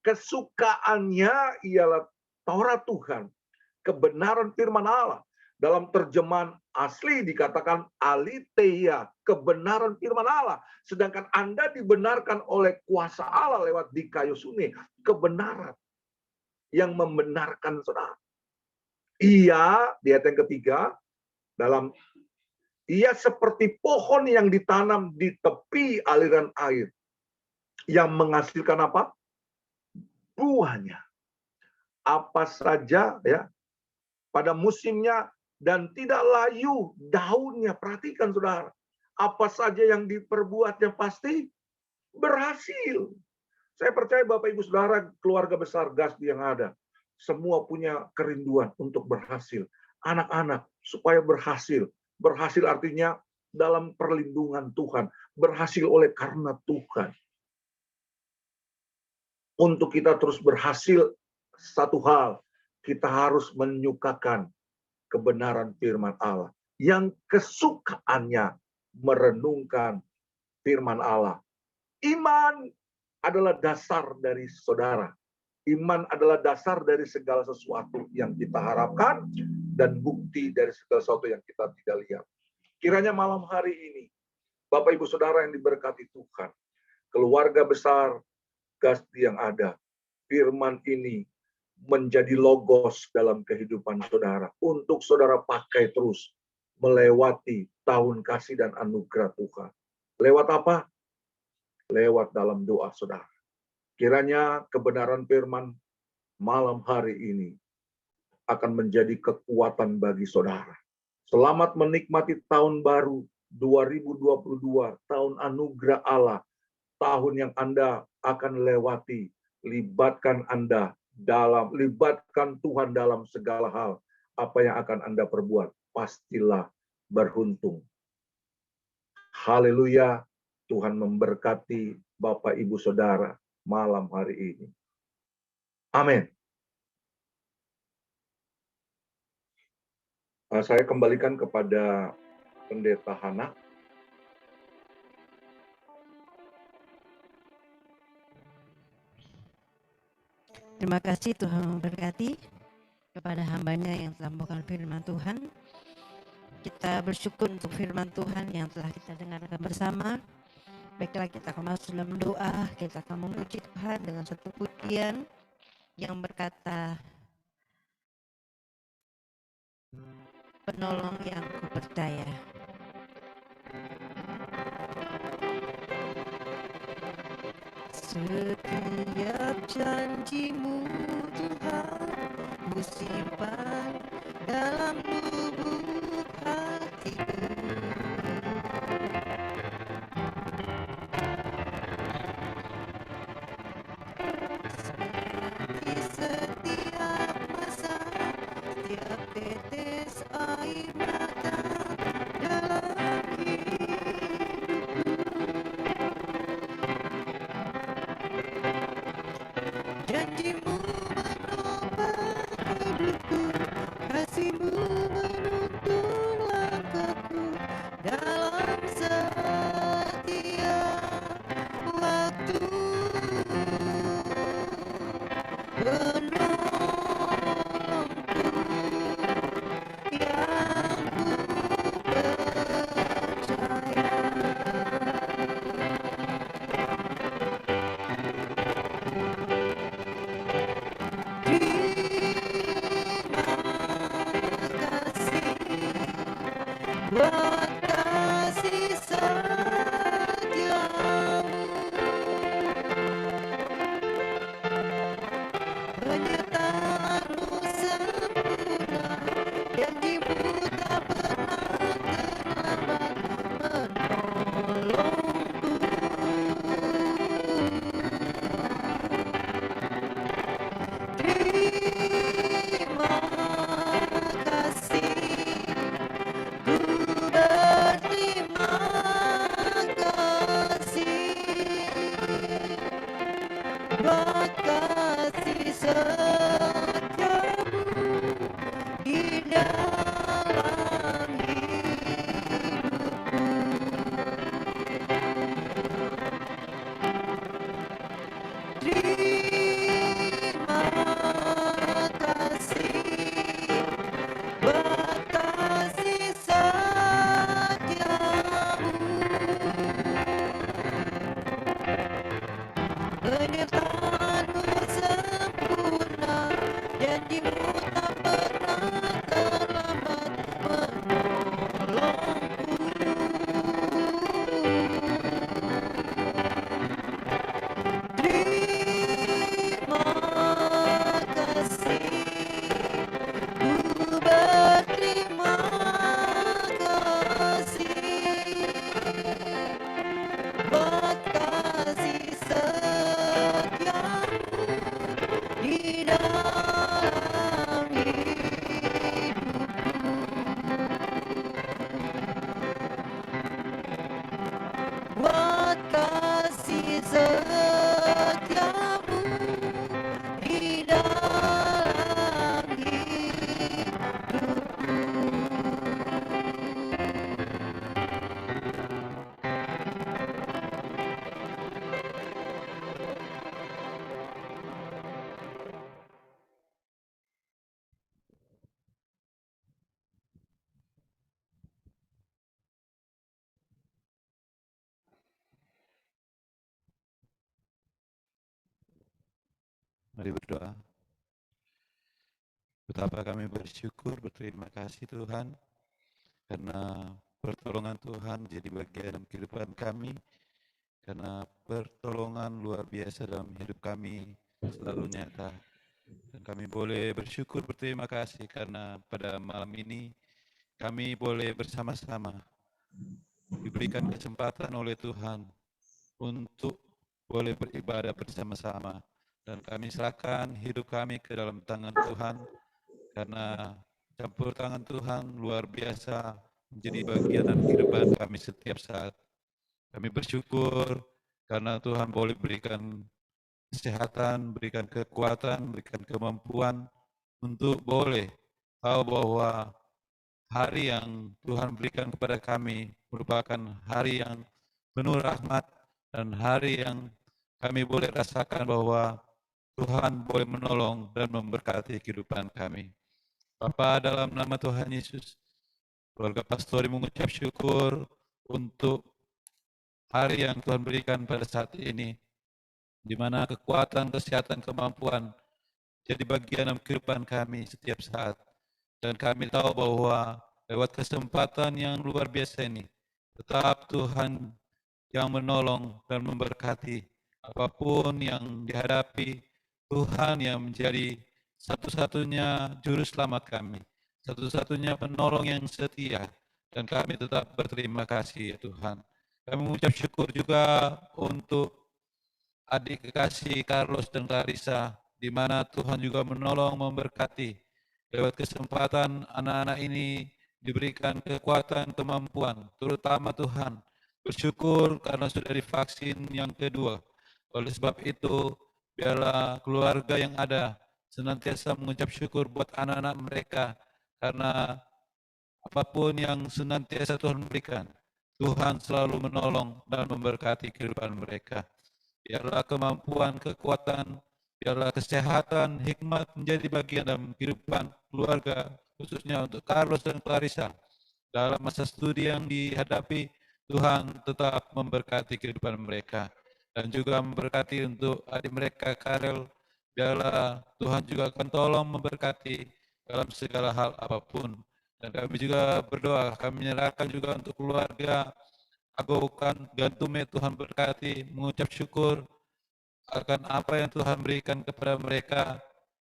Kesukaannya ialah Taurat Tuhan, kebenaran firman Allah. Dalam terjemahan asli dikatakan aletheia, kebenaran firman Allah. Sedangkan Anda dibenarkan oleh kuasa Allah lewat dikaiosune, kebenaran yang membenarkan saudara. Ia, di ayat yang ketiga, dalam ia seperti pohon yang ditanam di tepi aliran air, yang menghasilkan apa? Buahnya. Apa saja, ya, pada musimnya, dan tidak layu daunnya. Perhatikan saudara, apa saja yang diperbuatnya pasti berhasil. Saya percaya Bapak Ibu Saudara, keluarga besar Gasdi yang ada, semua punya kerinduan untuk berhasil. Anak-anak supaya berhasil. Berhasil artinya dalam perlindungan Tuhan. Berhasil oleh karena Tuhan. Untuk kita terus berhasil, satu hal, kita harus menyukakan kebenaran firman Allah. Yang kesukaannya merenungkan firman Allah. Iman adalah dasar dari saudara. Iman adalah dasar dari segala sesuatu yang kita harapkan dan bukti dari segala sesuatu yang kita tidak lihat. Kiranya malam hari ini, Bapak Ibu Saudara yang diberkati Tuhan, keluarga besar Gasdi yang ada, firman ini menjadi logos dalam kehidupan saudara, untuk saudara pakai terus melewati tahun kasih dan anugerah Tuhan. Lewat apa? Lewat dalam doa saudara. Kiranya kebenaran firman malam hari ini akan menjadi kekuatan bagi saudara. Selamat menikmati tahun baru 2022, tahun anugerah Allah, tahun yang Anda akan lewati. Libatkan Tuhan dalam segala hal. Apa yang akan Anda perbuat, pastilah beruntung. Haleluya. Tuhan memberkati Bapak Ibu Saudara malam hari ini. Amin. Saya kembalikan kepada Pendeta Hana. Terima kasih, Tuhan memberkati kepada hambanya yang telah membawakan firman Tuhan. Kita bersyukur untuk firman Tuhan yang telah kita dengarkan bersama. Baiklah, kita akan masuk dalam doa. Kita akan memuji Tuhan dengan satu pujian yang berkata, penolong yang kupercaya. Setiap janjimu Tuhan, ku simpan dalam lubuk hatiku. Di setiap masa, setiap tetes air mata dalam janjimu menopang hidupku, kasihmu menuntun langkahku dalam setiap waktu. Penolongku yang ku percaya. Terima kasih buat kasih setiamu, penyertaanmu sempurna, janjimu tak pernah terlambat menolongku. Terima kasih, ku berterima kasih buat kasih setiamu di dalam hidupku. Terima kasih buat kasih setiamu, penyertaanmu sempurna, janjimu tak pernah terlambat menolongku. Terima kasih, ku berterima kasih buat kasih setiamu di dalam hidupku. Buat kasih setiamu di dalam hidupku. Mari berdoa. Betapa kami bersyukur, berterima kasih Tuhan, karena pertolongan Tuhan jadi bagian dalam kehidupan kami, karena pertolongan luar biasa dalam hidup kami selalu nyata. Dan kami boleh bersyukur, berterima kasih karena pada malam ini kami boleh bersama-sama diberikan kesempatan oleh Tuhan untuk boleh beribadah bersama-sama. Dan kami serahkan hidup kami ke dalam tangan Tuhan, karena campur tangan Tuhan luar biasa menjadi bagian dalam kehidupan kami setiap saat. Kami bersyukur karena Tuhan boleh berikan kesehatan, berikan kekuatan, berikan kemampuan untuk boleh tahu bahwa hari yang Tuhan berikan kepada kami merupakan hari yang penuh rahmat dan hari yang kami boleh rasakan bahwa Tuhan boleh menolong dan memberkati kehidupan kami. Bapa, dalam nama Tuhan Yesus, keluarga pastori mengucap syukur untuk hari yang Tuhan berikan pada saat ini, di mana kekuatan, kesehatan, kemampuan jadi bagian dalam kehidupan kami setiap saat. Dan kami tahu bahwa lewat kesempatan yang luar biasa ini. Tetap Tuhan yang menolong dan memberkati apapun yang dihadapi. Tuhan yang menjadi satu-satunya juru selamat kami, satu-satunya penolong yang setia, dan kami tetap berterima kasih ya Tuhan. Kami mengucap syukur juga untuk adik kekasih Carlos dan Clarissa, di mana Tuhan juga menolong memberkati. Lewat kesempatan anak-anak ini diberikan kekuatan, kemampuan, terutama Tuhan. Bersyukur karena sudah divaksin yang kedua. Oleh sebab itu, biarlah keluarga yang ada senantiasa mengucap syukur buat anak-anak mereka, karena apapun yang senantiasa Tuhan berikan, Tuhan selalu menolong dan memberkati kehidupan mereka. Biarlah kemampuan, kekuatan, biarlah kesehatan, hikmat menjadi bagian dalam kehidupan keluarga, khususnya untuk Carlos dan Clarissa. Dalam masa studi yang dihadapi, Tuhan tetap memberkati kehidupan mereka. Dan juga memberkati untuk adik mereka, Karel. Biarlah Tuhan juga akan tolong memberkati dalam segala hal apapun. Dan kami juga berdoa, kami menyerahkan juga untuk keluarga Agokan Gantume, Tuhan berkati, mengucap syukur akan apa yang Tuhan berikan kepada mereka.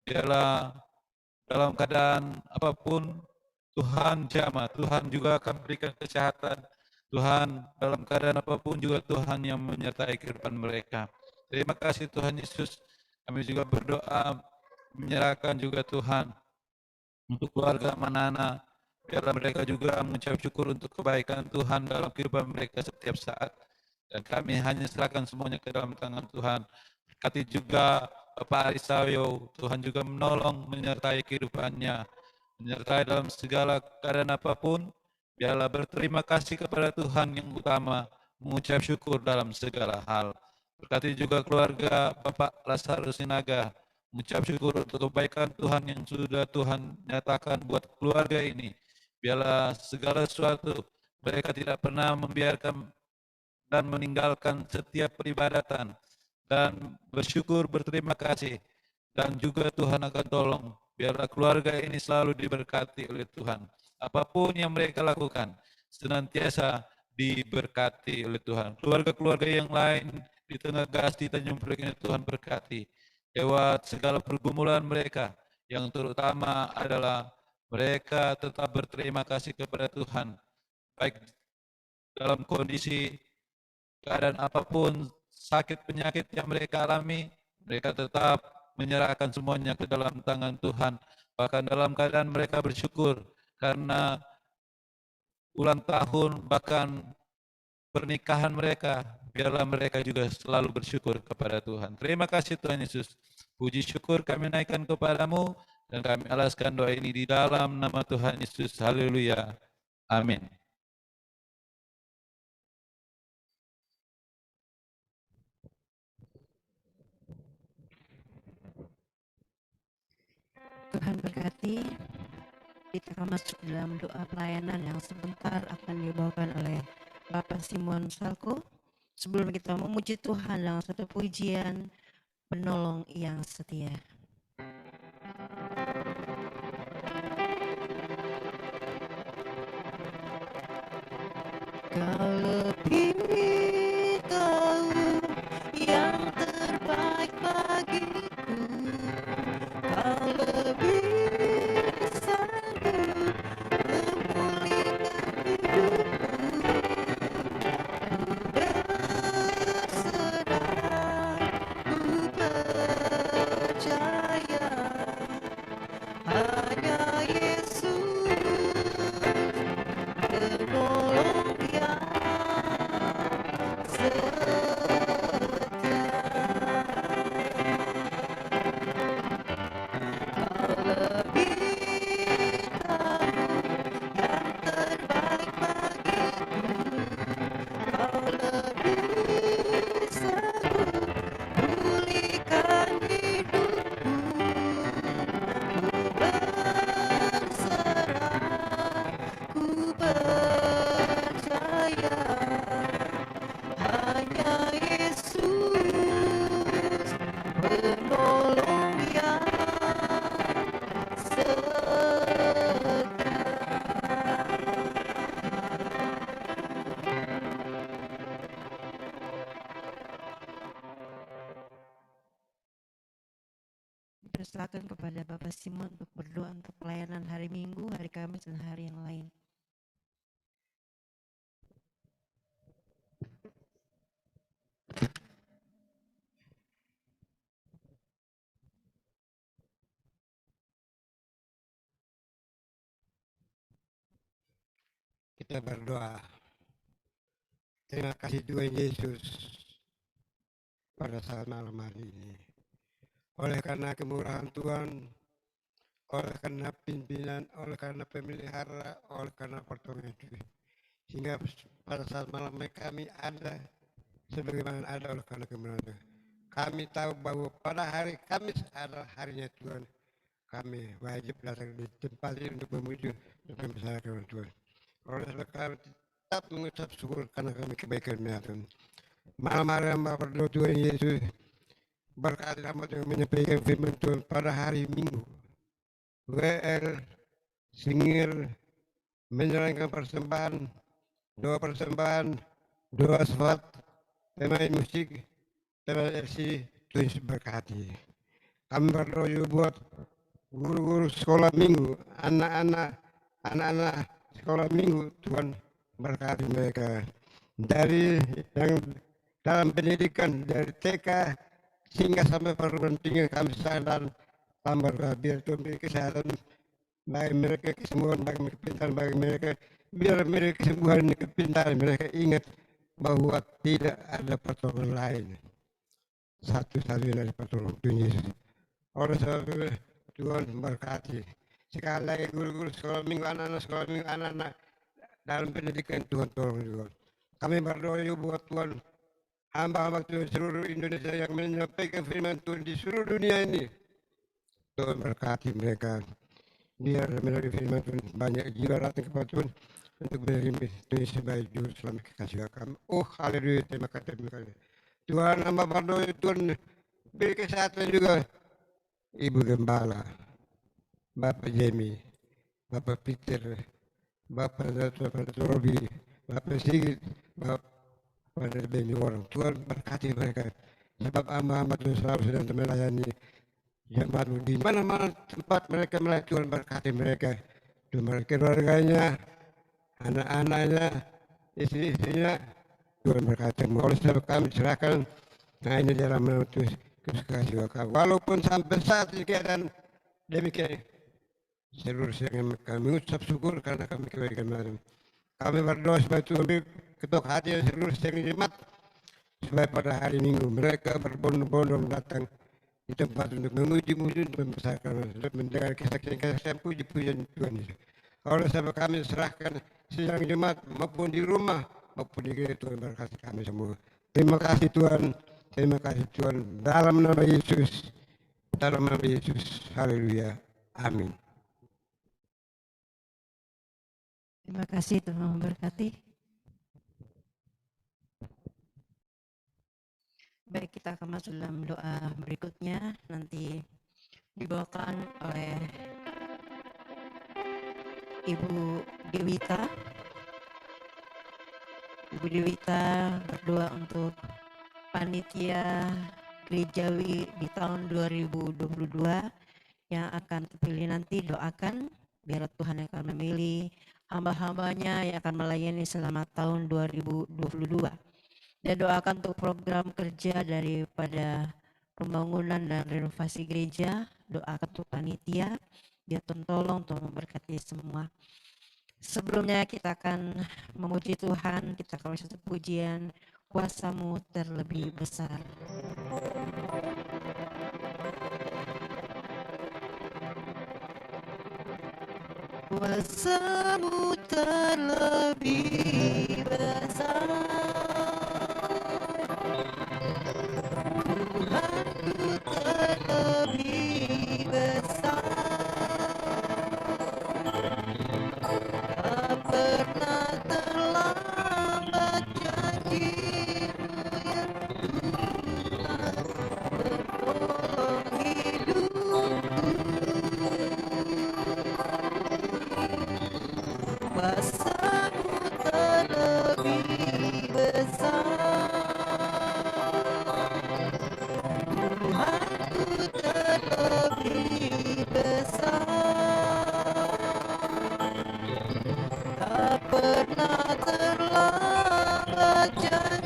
Biarlah dalam keadaan apapun Tuhan jamah, Tuhan juga akan berikan kesehatan. Tuhan dalam keadaan apapun juga Tuhan yang menyertai kehidupan mereka. Terima kasih Tuhan Yesus. Kami juga berdoa menyerahkan juga Tuhan untuk keluarga Manana. Biarlah mereka juga mengucap syukur untuk kebaikan Tuhan dalam kehidupan mereka setiap saat. Dan kami hanya serahkan semuanya ke dalam tangan Tuhan. Berkati juga Bapak Arisayo, Tuhan juga menolong, menyertai kehidupannya, menyertai dalam segala keadaan apapun. Biarlah berterima kasih kepada Tuhan yang utama, mengucap syukur dalam segala hal. Berkati juga keluarga Bapak Lazarus Sinaga, mengucap syukur untuk kebaikan Tuhan yang sudah Tuhan nyatakan buat keluarga ini. Biarlah segala sesuatu mereka tidak pernah membiarkan dan meninggalkan setiap peribadatan, dan bersyukur, berterima kasih, dan juga Tuhan akan tolong. Biarlah keluarga ini selalu diberkati oleh Tuhan. Apapun yang mereka lakukan, senantiasa diberkati oleh Tuhan. Keluarga-keluarga yang lain di Tengah Gas, di Tanjung Priok ini Tuhan berkati. Lewat segala pergumulan mereka, yang terutama adalah mereka tetap berterima kasih kepada Tuhan. Baik dalam kondisi keadaan apapun, sakit penyakit yang mereka alami, mereka tetap menyerahkan semuanya ke dalam tangan Tuhan. Bahkan dalam keadaan mereka bersyukur karena ulang tahun, bahkan pernikahan mereka, biarlah mereka juga selalu bersyukur kepada Tuhan. Terima kasih Tuhan Yesus. Puji syukur kami naikkan kepadamu, dan kami alaskan doa ini di dalam nama Tuhan Yesus. Haleluya. Amin. Tuhan berkati. Kita akan masuk dalam doa pelayanan yang sebentar akan dibawakan oleh Bapak Simon Salko. Sebelum kita memuji Tuhan dalam satu pujian penolong yang setia. Kau lebih tahu yang terbaik bagiku. Kau lebih sanggup memulihkan hidupku. Berserah, ku percaya hanya Yesus penolong yang persilakan kepada Bapak Simon untuk berdoa untuk pelayanan hari Minggu, hari Kamis, dan hari yang lain. Kita berdoa. Terima kasih Tuhan Yesus pada saat malam hari ini. Oleh karena kemurahan Tuhan, oleh karena pimpinan, oleh karena pemelihara, oleh karena pertolongan Tuhan. Sehingga pada saat malam hari kami ada sebagaimana ada oleh karena kemurahan Tuhan. Kami tahu bahwa pada hari Kamis adalah harinya Tuhan. Kami wajib datang di tempat ini untuk memuji dan membesarkan Tuhan. Oleh sebab kami tetap mengucap syukur karena kami kebaikan Tuhan. Malam hari hamba berdoa Tuhan Yesus, berkati hamba dengan menyampaikan firman Tuhan pada hari Minggu. WR Singir menjalankan persembahan, doa sifat, pemain musik, pemain FC, Tuhan berkati. Kami berdoa juga buat guru-guru sekolah minggu, anak-anak sekolah minggu, Tuhan berkati mereka. Dari yang dalam pendidikan, dari TK hingga sampai perguruan tinggi kami sadar tambah biar Tuhan beri kesehatan bagi mereka, kesembuhan bagi mereka, kepintaran bagi mereka, biar mereka kesembuhan dan kepintaran mereka ingat bahwa tidak ada pertolongan lain, satu-satunya dari pertolongan Tuhan Yesus. Oleh sebab itu Tuhan berkati. Sekali lagi guru-guru sekolah minggu, anak-anak sekolah minggu, anak-anak dalam pendidikan Tuhan tolong juga. Kami berdoa juga buat Tuhan, hamba-hamba Tuhan seluruh Indonesia yang menyampaikan firman Tuhan di seluruh dunia ini. Tuhan berkati mereka. Biar melalui firman Tuhan banyak jiwa datang kepada Tuhan untuk menerima Tuhan sebagai juru selamat kekasih kami. Oh haleluya, terima kasih. Tuhan hamba berdoa Tuhan beri kesehatan juga Ibu Gembala, Bapak Jemi, Bapak Peter, Bapak Robi, Bapak Sigit, Bapak Beni orang. Tuhan berkati mereka. Sebab hamba-hamba Tuhan selalu sedang melayani jemaat di mana-mana tempat mereka melayani. Tuhan berkati mereka, Tuhan berkati keluarganya, anak-anaknya, istri-istrinya. Tuhan berkati. Oleh sebab kami serahkan. Nah ini dalam menutus kasih kami. Walaupun sampai saat ini keadaan demikian, seluruh kami mengucap syukur karena kami kebaikan malam. Kami berdoa supaya Tuhan ketok hati seluruh jemaat supaya pada hari Minggu mereka berbondong-bondong datang di tempat untuk memuji-muji dan membesarkan dan mendengar kesaksian-kesaksian puji-pujian Tuhan Yesus. Oleh sebab kami serahkan sidang jemaat maupun di rumah maupun di gereja. Tuhan berkati kami semua. Terima kasih Tuhan. Terima kasih Tuhan. Dalam nama Yesus. Dalam nama Yesus. Haleluya. Amin. Terima kasih, Tuhan memberkati. Baik, kita akan masuk dalam doa berikutnya. Nanti dibawakan oleh Ibu Dewita. Ibu Dewita berdoa untuk panitia gerejawi di tahun 2022 yang akan terpilih nanti. Doakan biar Tuhan yang akan memilih hamba-hambanya yang akan melayani selama tahun 2022. Dan doakan untuk program kerja daripada pembangunan dan renovasi gereja. Doakan untuk panitia, biar Tuhan tolong untuk memberkati semua. Sebelumnya kita akan memuji Tuhan, kita akan satu pujian, kuasa-Mu terlebih besar. Kuasa-Mu terlebih besar, Tuhanku terlebih besar. Tak pernah terlambat janji-Mu ya Tuhan, bertolong hidupku. Kuasa-Mu terlebih besar.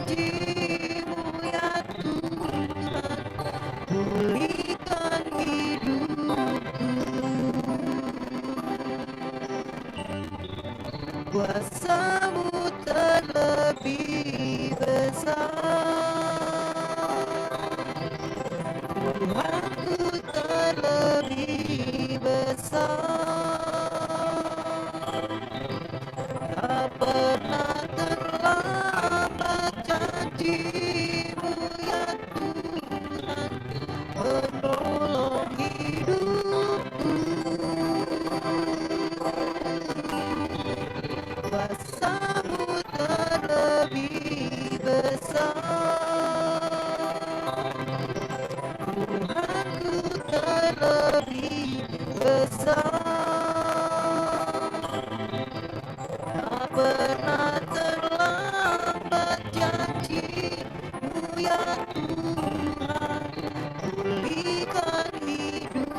janji-Mu ya Tuhan, pulihkan hidupku. Kuasa-Mu terlebih besar, Tuhanku terlebih besar. Tak pernah terlambat janji-Mu ya Tuhan, penolong hidupku. Kuasa-Mu terlebih besar, Tuhanku terlebih besar. Tak pernah terlambat janji-Mu ya Tuhan, pulihkan hidupku.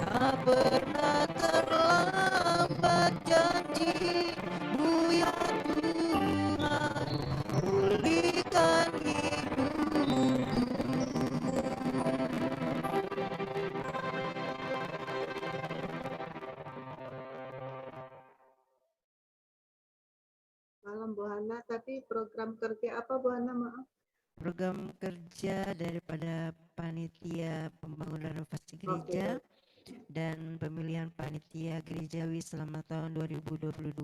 Tak pernah terlambat janji-Mu ya Tuhan, pulihkan hidupku. Malam Bu Hana, tadi program kerja apa Bu Hana, maaf? Program kerja daripada panitia pembangunan renovasi gereja dan pemilihan panitia gerejawi selama tahun 2022.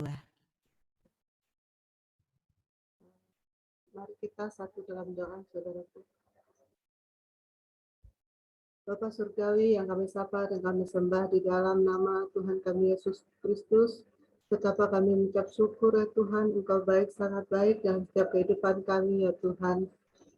Mari kita satu dalam doa, saudaraku. Bapa Surgawi yang kami sapa dan kami sembah di dalam nama Tuhan kami Yesus Kristus, betapa kami mengucap syukur ya Tuhan, Engkau baik, sangat baik dalam setiap kehidupan kami ya Tuhan.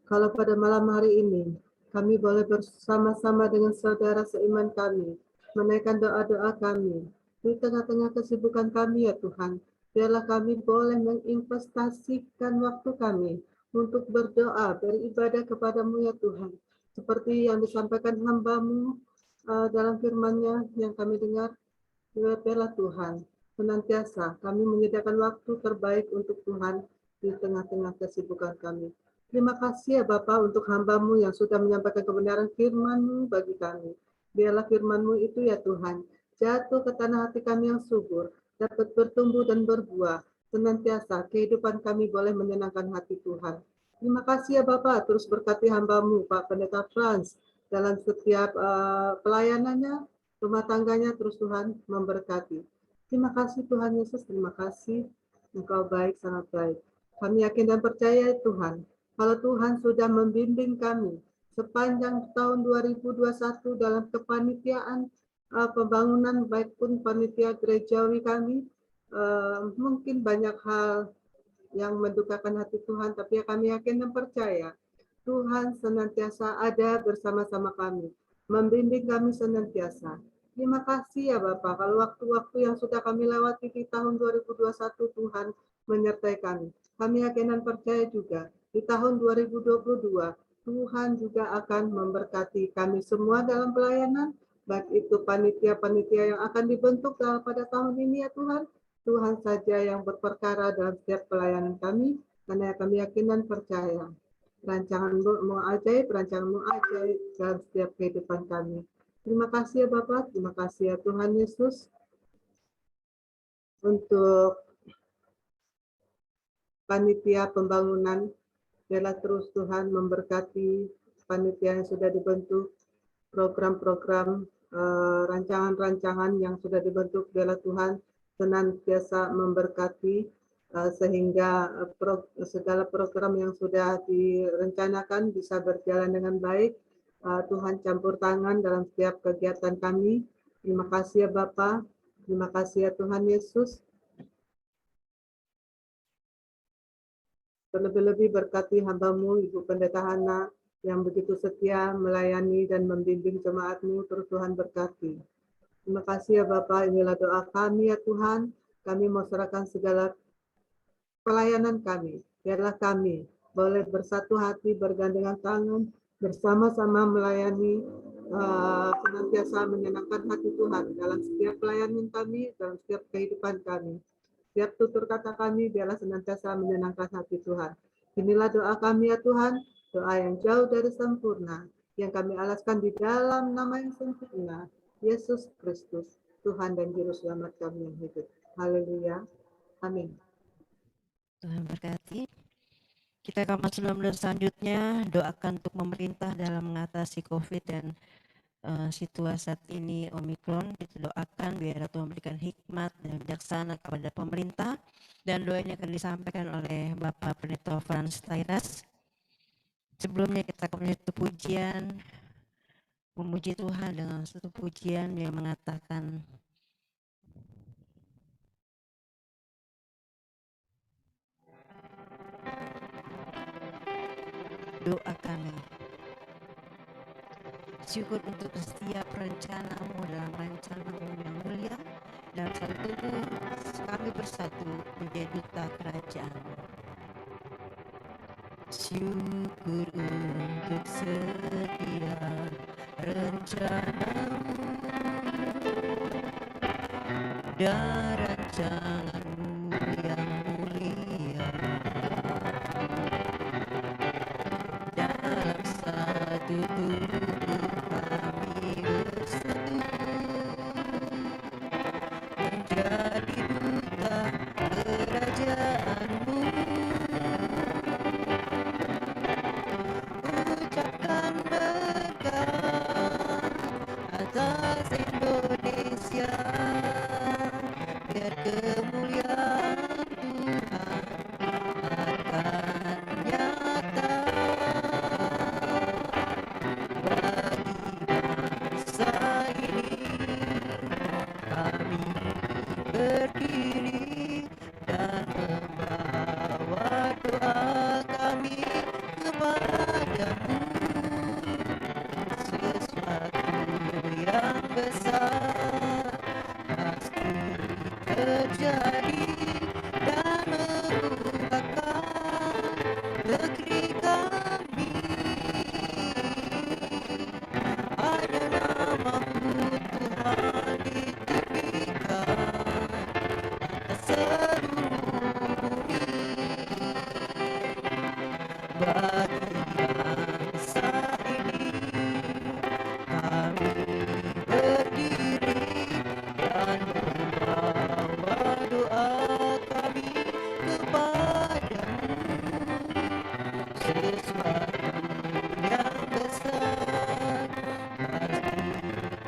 Kalau pada malam hari ini kami boleh bersama-sama dengan saudara seiman kami, menaikkan doa-doa kami di tengah-tengah kesibukan kami ya Tuhan. Biarlah kami boleh menginvestasikan waktu kami untuk berdoa, beribadah kepadamu ya Tuhan. Seperti yang disampaikan hamba-Mu dalam firman-Nya yang kami dengar, biarlah Tuhan senantiasa kami menyediakan waktu terbaik untuk Tuhan di tengah-tengah kesibukan kami. Terima kasih ya Bapa untuk hamba-Mu yang sudah menyampaikan kebenaran firman-Mu bagi kami. Biarlah firman-Mu itu ya Tuhan jatuh ke tanah hati kami yang subur, dapat bertumbuh dan berbuah. Senantiasa kehidupan kami boleh menyenangkan hati Tuhan. Terima kasih ya Bapak, terus berkati hamba-Mu Pak Pendeta Frans dalam setiap pelayanannya, rumah tangganya, terus Tuhan memberkati. Terima kasih Tuhan Yesus, terima kasih. Engkau baik, sangat baik. Kami yakin dan percaya Tuhan, kalau Tuhan sudah membimbing kami sepanjang tahun 2021 dalam kepanitiaan pembangunan, baik pun panitia gerejawi kami, mungkin banyak hal yang mendukakan hati Tuhan, tapi kami yakin dan percaya Tuhan senantiasa ada bersama-sama kami, membimbing kami senantiasa. Terima kasih ya Bapak, kalau waktu-waktu yang sudah kami lewati di tahun 2021 Tuhan menyertai kami. Kami yakin dan percaya juga di tahun 2022 Tuhan juga akan memberkati kami semua dalam pelayanan, baik itu panitia-panitia yang akan dibentuk pada tahun ini ya Tuhan. Tuhan saja yang berperkara dalam setiap pelayanan kami, karena kami yakin dan percaya. Rancangan-Mu ajaib dalam setiap kehidupan kami. Terima kasih ya Bapak, terima kasih ya Tuhan Yesus untuk panitia pembangunan. Biarlah terus Tuhan memberkati panitia yang sudah dibentuk, program-program, rancangan-rancangan yang sudah dibentuk. Biarlah Tuhan senantiasa memberkati sehingga segala program yang sudah direncanakan bisa berjalan dengan baik. Tuhan campur tangan dalam setiap kegiatan kami. Terima kasih ya Bapa, terima kasih ya Tuhan Yesus. Terlebih-lebih berkati hamba-Mu Ibu Pendeta Hana yang begitu setia melayani dan membimbing jemaat-Mu, terus Tuhan berkati. Terima kasih ya Bapak, inilah doa kami ya Tuhan. Kami mau serahkan segala pelayanan kami. Biarlah kami boleh bersatu hati, bergandengan tangan, bersama-sama melayani, senantiasa menyenangkan hati Tuhan dalam setiap pelayanan kami, dalam setiap kehidupan kami. Setiap tutur kata kami biarlah senantiasa menyenangkan hati Tuhan. Inilah doa kami ya Tuhan, doa yang jauh dari sempurna, yang kami alaskan di dalam nama yang sempurna, Yesus Kristus, Tuhan dan Juru Selamat kami yang hidup. Haleluya. Amin. Tuhan berkati. Kita akan masuk dalam doa selanjutnya, doakan untuk pemerintah dalam mengatasi COVID dan situasi saat ini Omikron. Kita doakan biar Tuhan memberikan hikmat dan bijaksana kepada pemerintah, dan doa ini akan disampaikan oleh Bapak Pendeta Frans Tairas. Sebelumnya kita akan menuju pujian, memuji Tuhan dengan satu pujian yang mengatakan, doa kami. Syukur untuk setiap rencanamu dalam rencanamu yang mulia, dan satu kami bersatu menjadi duta kerajaan. Syukur untuk setiap rencanamu dan rancanganmu yang mulia, dalam satu tubuh kami bersatu menjadi duta kerajaanmu. Ucapkan berkat atas Indonesia, biar kemuliaan Tuhan akan nyata bagi bangsa ini. Kami berdiri dan membawa doa kami kepadamu. Sesuatu yang besar pasti terjadi dan mengubahkan negeri kami. Hanya namamu Tuhan ditinggikan atas seluruh bumi. Bagi bangsa ini kami berdiri dan membawa doa kami kepadamu. Sesuatu yang besar pasti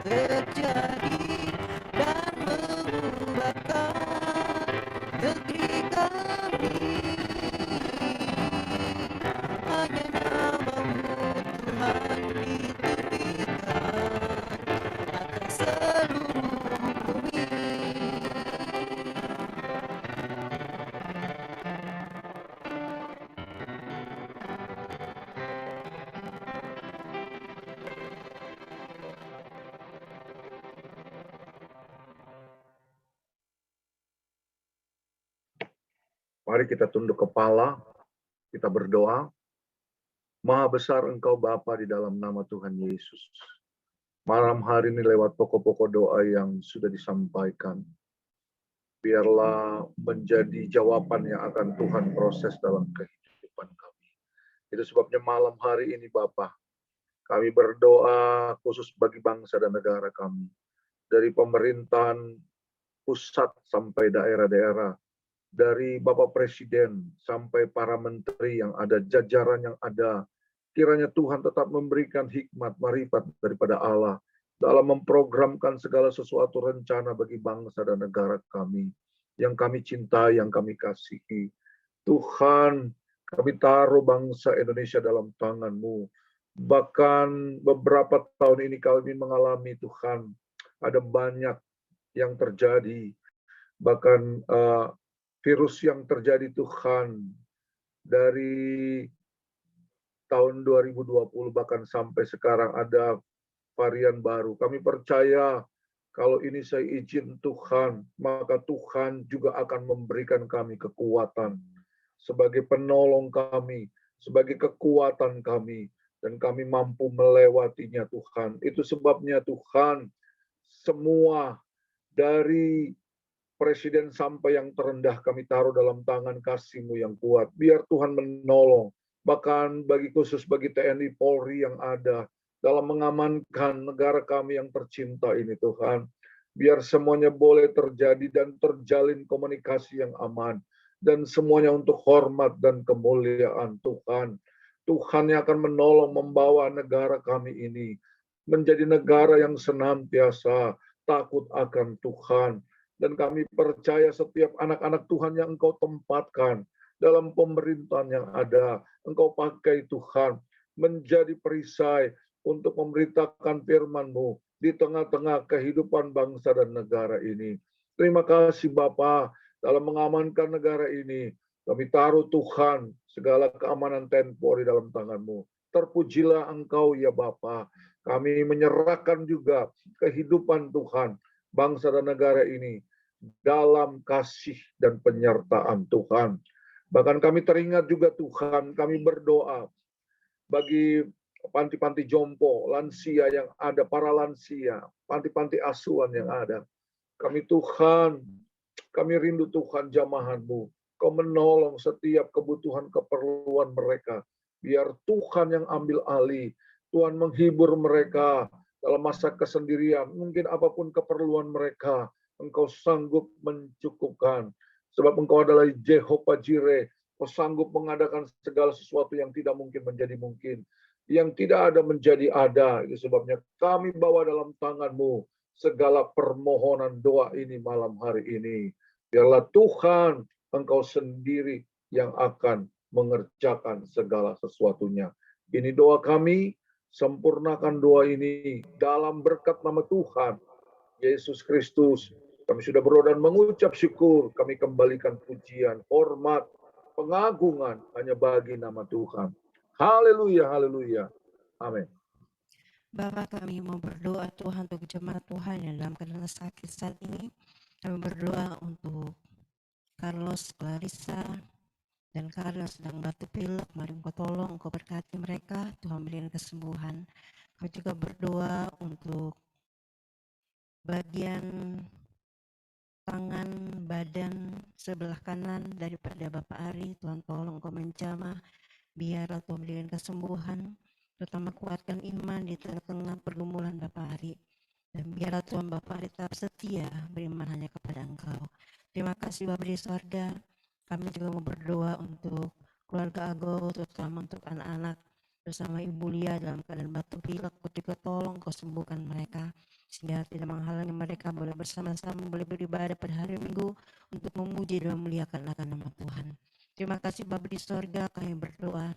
terjadi dan mengubahkan negeri kami. Hanya namamu Tuhan ditinggikan atas seluruh bumi. Mari kita tunduk kepala, kita berdoa. Maha besar Engkau Bapa di dalam nama Tuhan Yesus. Malam hari ini lewat pokok-pokok doa yang sudah disampaikan, biarlah menjadi jawaban yang akan Tuhan proses dalam kehidupan kami. Itu sebabnya malam hari ini Bapa, kami berdoa khusus bagi bangsa dan negara kami. Dari pemerintahan pusat sampai daerah-daerah, dari Bapak Presiden sampai para menteri yang ada, jajaran yang ada, kiranya Tuhan tetap memberikan hikmat, marifat daripada Allah dalam memprogramkan segala sesuatu rencana bagi bangsa dan negara kami, yang kami cintai, yang kami kasihi. Tuhan, kami taruh bangsa Indonesia dalam tangan-Mu. Bahkan beberapa tahun ini kami mengalami Tuhan, ada banyak yang terjadi, bahkan virus yang terjadi Tuhan dari tahun 2020 bahkan sampai sekarang ada varian baru. Kami percaya kalau ini saya izin Tuhan, maka Tuhan juga akan memberikan kami kekuatan sebagai penolong kami, sebagai kekuatan kami, dan kami mampu melewatinya Tuhan. Itu sebabnya Tuhan, semua dari Presiden sampai yang terendah kami taruh dalam tangan kasih-Mu yang kuat. Biar Tuhan menolong, bahkan khusus bagi TNI Polri yang ada, dalam mengamankan negara kami yang tercinta ini Tuhan. Biar semuanya boleh terjadi dan terjalin komunikasi yang aman. Dan semuanya untuk hormat dan kemuliaan Tuhan. Tuhan yang akan menolong membawa negara kami ini menjadi negara yang senantiasa takut akan Tuhan. Dan kami percaya setiap anak-anak Tuhan yang Engkau tempatkan dalam pemerintahan yang ada, Engkau pakai Tuhan menjadi perisai untuk memberitakan firman-Mu di tengah-tengah kehidupan bangsa dan negara ini. Terima kasih Bapa dalam mengamankan negara ini. Kami taruh Tuhan segala keamanan TNI dalam tangan-Mu. Terpujilah Engkau ya Bapa. Kami menyerahkan juga kehidupan Tuhan, bangsa dan negara ini dalam kasih dan penyertaan Tuhan. Bahkan kami teringat juga Tuhan, kami berdoa bagi panti-panti jompo, lansia yang ada, para lansia, panti-panti asuhan yang ada. Kami Tuhan, kami rindu Tuhan jamahan-Mu. Kau menolong setiap kebutuhan keperluan mereka. Biar Tuhan yang ambil alih. Tuhan menghibur mereka dalam masa kesendirian. Mungkin apapun keperluan mereka, Engkau sanggup mencukupkan. Sebab Engkau adalah Jehovah Jireh. Engkau sanggup mengadakan segala sesuatu yang tidak mungkin menjadi mungkin. Yang tidak ada menjadi ada. Itu sebabnya kami bawa dalam tangan-Mu segala permohonan doa ini malam hari ini. Biarlah Tuhan Engkau sendiri yang akan mengerjakan segala sesuatunya. Ini doa kami, sempurnakan doa ini dalam berkat nama Tuhan Yesus Kristus. Kami sudah berdoa dan mengucap syukur. Kami kembalikan pujian, hormat, pengagungan hanya bagi nama Tuhan. Haleluya, haleluya. Amin. Bapak, kami mau berdoa Tuhan untuk jemaat Tuhan yang dalam keadaan sakit saat ini. Kami berdoa untuk Carlos, Clarissa, dan Karel sedang batuk pilek. Mari Engkau tolong, Engkau berkati mereka, Tuhan berikan kesembuhan. Kami juga berdoa untuk bagian tangan, badan sebelah kanan daripada Bapak Ari. Tuhan tolong Engkau menjamah, biarlah Tuhan berikan kesembuhan, terutama kuatkan iman di tengah-tengah pergumulan Bapak Ari. Dan biarlah Tuhan Bapak Ari tetap setia beriman hanya kepada Engkau. Terima kasih Bapak di sorga. Kami juga mau berdoa untuk keluarga Ago, terutama untuk anak-anak bersama Ibu Lia dalam keadaan batuk pilek. Juga tolong Kau sembuhkan mereka, sehingga tidak menghalangi mereka boleh bersama-sama boleh beribadah pada hari Minggu untuk memuji dan memuliakan akan nama Tuhan. Terima kasih Bapa di sorga, kami berdoa.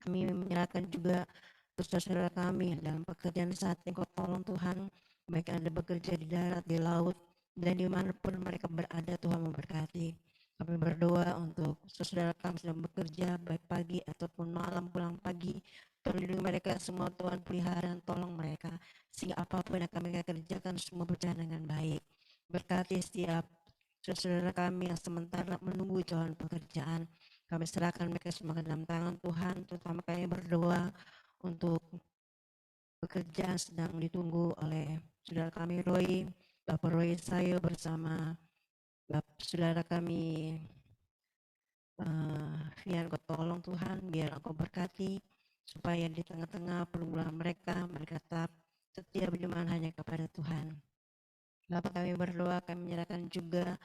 Kami menyerahkan juga untuk saudara kami dalam pekerjaan saat ini. Kau tolong Tuhan, baik ada bekerja di darat, di laut, dan dimanapun mereka berada, Tuhan memberkati. Kami berdoa untuk saudara kami sedang bekerja baik pagi ataupun malam pulang pagi. Tolong lindungi mereka semua Tuhan, pelihara tolong mereka sehingga apapun yang kami kerjakan semua berjalan dengan baik. Berkati setiap saudara kami yang sementara menunggu jalan pekerjaan. Kami serahkan mereka semua ke dalam tangan Tuhan. Terutama kami berdoa untuk pekerjaan sedang ditunggu oleh saudara kami Roy, Bapak Roy Sayo bersama saudara kami Fian. Kau tolong Tuhan, biar Engkau berkati supaya di tengah-tengah pergumulan mereka tetap setia beriman hanya kepada Tuhan. Bapak, kami berdoa, kami menyerahkan juga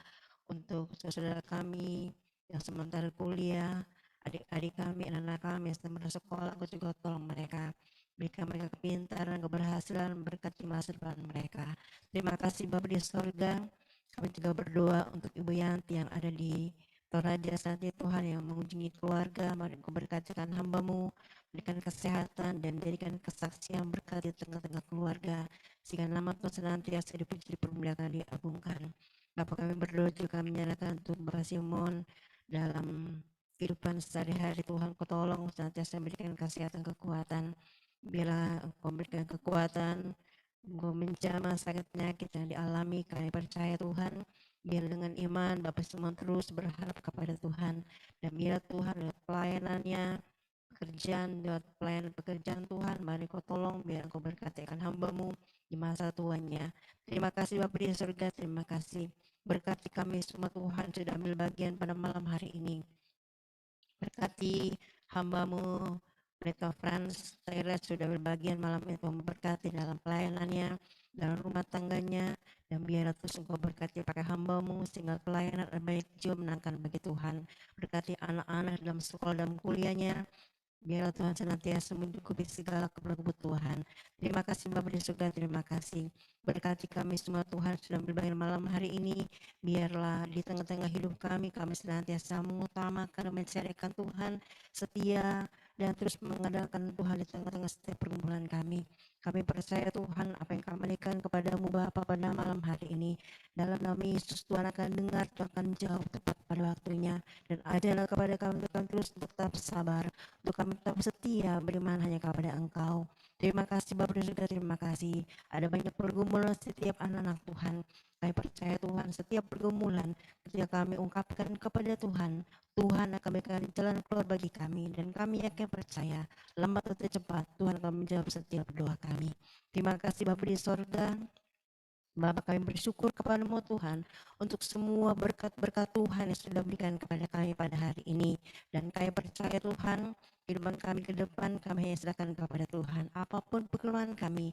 untuk saudara kami yang sementara kuliah, adik-adik kami, anak-anak kami yang sedang bersekolah. Engkau juga tolong mereka, berikan mereka kepintaran, keberhasilan, berkati masa depan mereka. Terima kasih Bapa di sorga. Kami juga berdoa untuk Ibu Yanti yang ada di Toraja saat ini, Tuhan, yang mengunjungi keluarga. Mari Engkau berkatikan hamba-Mu, berikan kesehatan dan jadikan kesaksian berkat di tengah-tengah keluarga, sehingga nama Tuhan senantiasa dipuji, dipermuliakan, diagungkan. Bapak, kami berdoa juga menyerahkan untuk Bapak Simon dalam kehidupan sehari-hari. Tuhan, Kau tolong senantiasa berikan kesehatan, kekuatan. Bila Engkau berikan kekuatan, Engkau menjamah sakit penyakit yang dialami. Kami percaya Tuhan, biar dengan iman Bapak Simon terus berharap kepada Tuhan. Dan biar Tuhan lewat pelayanannya, lewat pelayanan pekerjaan Tuhan, mari Kau tolong biar Engkau berkati akan hamba-Mu di masa tuanya. Terima kasih Bapak di surga, terima kasih. Berkati kami semua Tuhan sudah ambil bagian pada malam hari ini. Berkati hamba-Mu Pendeta Frans Taira sudah berbagian malam itu, memberkati dalam pelayanannya, dalam rumah tangganya, dan biarlah terus Engkau berkati pakai hamba-Mu sehingga pelayanan dan banyak jiwa menangkan bagi Tuhan. Berkati anak-anak dalam sekolah dan kuliahnya, biarlah Tuhan senantiasa mencukupi segala kebutuhan. Terima kasih Bapa di surga, terima kasih. Berkati kami semua Tuhan sudah berbagian malam hari ini. Biarlah di tengah-tengah hidup kami senantiasa mengutamakan dan mencarikan Tuhan, setia dan terus mengandalkan Tuhan di tengah-tengah setiap pergumulan kami. Kami percaya Tuhan apa yang kami berikan kepadamu Bapa pada malam hari ini. Dalam nama Yesus Tuhan akan dengar, Tuhan akan jawab tepat pada waktunya. Dan ajarlah kepada kami untuk kami terus tetap sabar, untuk kami tetap setia beriman hanya kepada Engkau. Terima kasih Bapa dan Saudara, terima kasih. Ada banyak pergumulan setiap anak-anak Tuhan. Kami percaya Tuhan setiap pergumulan ketika kami ungkapkan kepada Tuhan, Tuhan akan berikan jalan keluar bagi kami. Dan kami yakin percaya lambat atau cepat Tuhan akan menjawab setiap doa kami. Terima kasih Bapa di sorga. Bapa, kami bersyukur kepadamu Tuhan untuk semua berkat-berkat Tuhan yang sudah berikan kepada kami pada hari ini. Dan kami percaya Tuhan, kehidupan kami ke depan kami hanya serahkan kepada Tuhan. Apapun pekerjaan kami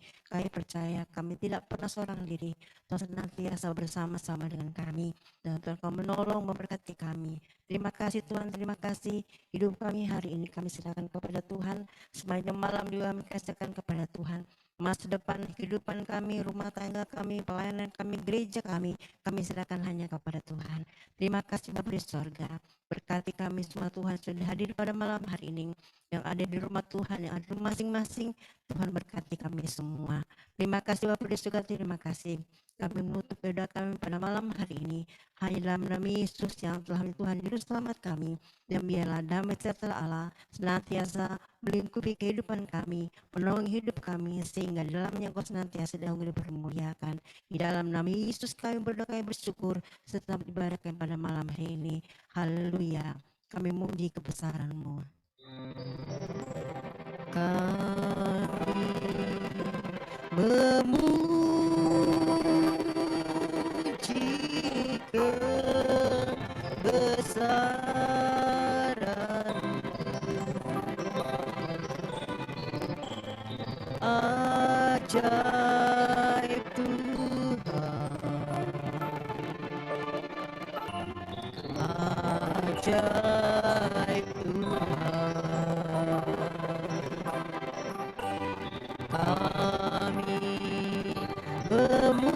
percaya kami tidak pernah seorang diri. Tuhan senantiasa bersama-sama dengan kami. Dan Tuhan kau menolong, memberkati kami. Terima kasih Tuhan, terima kasih. Hidup kami hari ini kami serahkan kepada Tuhan. Sepanjang malam juga kami serahkan kepada Tuhan. Masa depan kehidupan kami, rumah tangga kami, pelayanan kami, gereja kami serahkan hanya kepada Tuhan. Terima kasih Bapa di sorga. Berkati kami semua Tuhan sudah hadir pada malam hari ini. Yang ada di rumah Tuhan, yang ada di masing-masing, Tuhan berkati kami semua. Terima kasih Bapa di sorga, terima kasih. Kami menutup doa kami pada malam hari ini hanya dalam nama Yesus yang telah menjadi Tuhan Juru Selamat kami. Dan biarlah damai sejahtera Allah senantiasa melingkupi kehidupan kami, menolong hidup kami, sehingga di dalamnya Engkau senantiasa dahulu dipermuliakan. Di dalam nama Yesus kami berdoa, kami bersyukur, serta dibarakkan pada malam hari ini. Haleluya. Kami memuji kebesaran-Mu. Kami memuji kebesaran-Mu. Ajaib Tuhan, ajaib Tuhan, kami memuji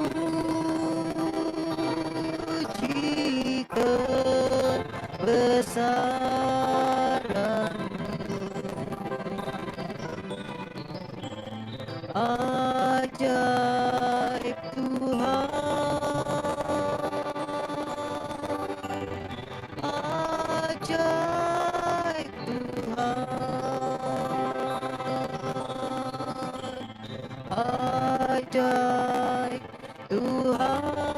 kebesaran-Mu. Ajaib Tuhan, ajaib Tuhan, ajaib Tuhan.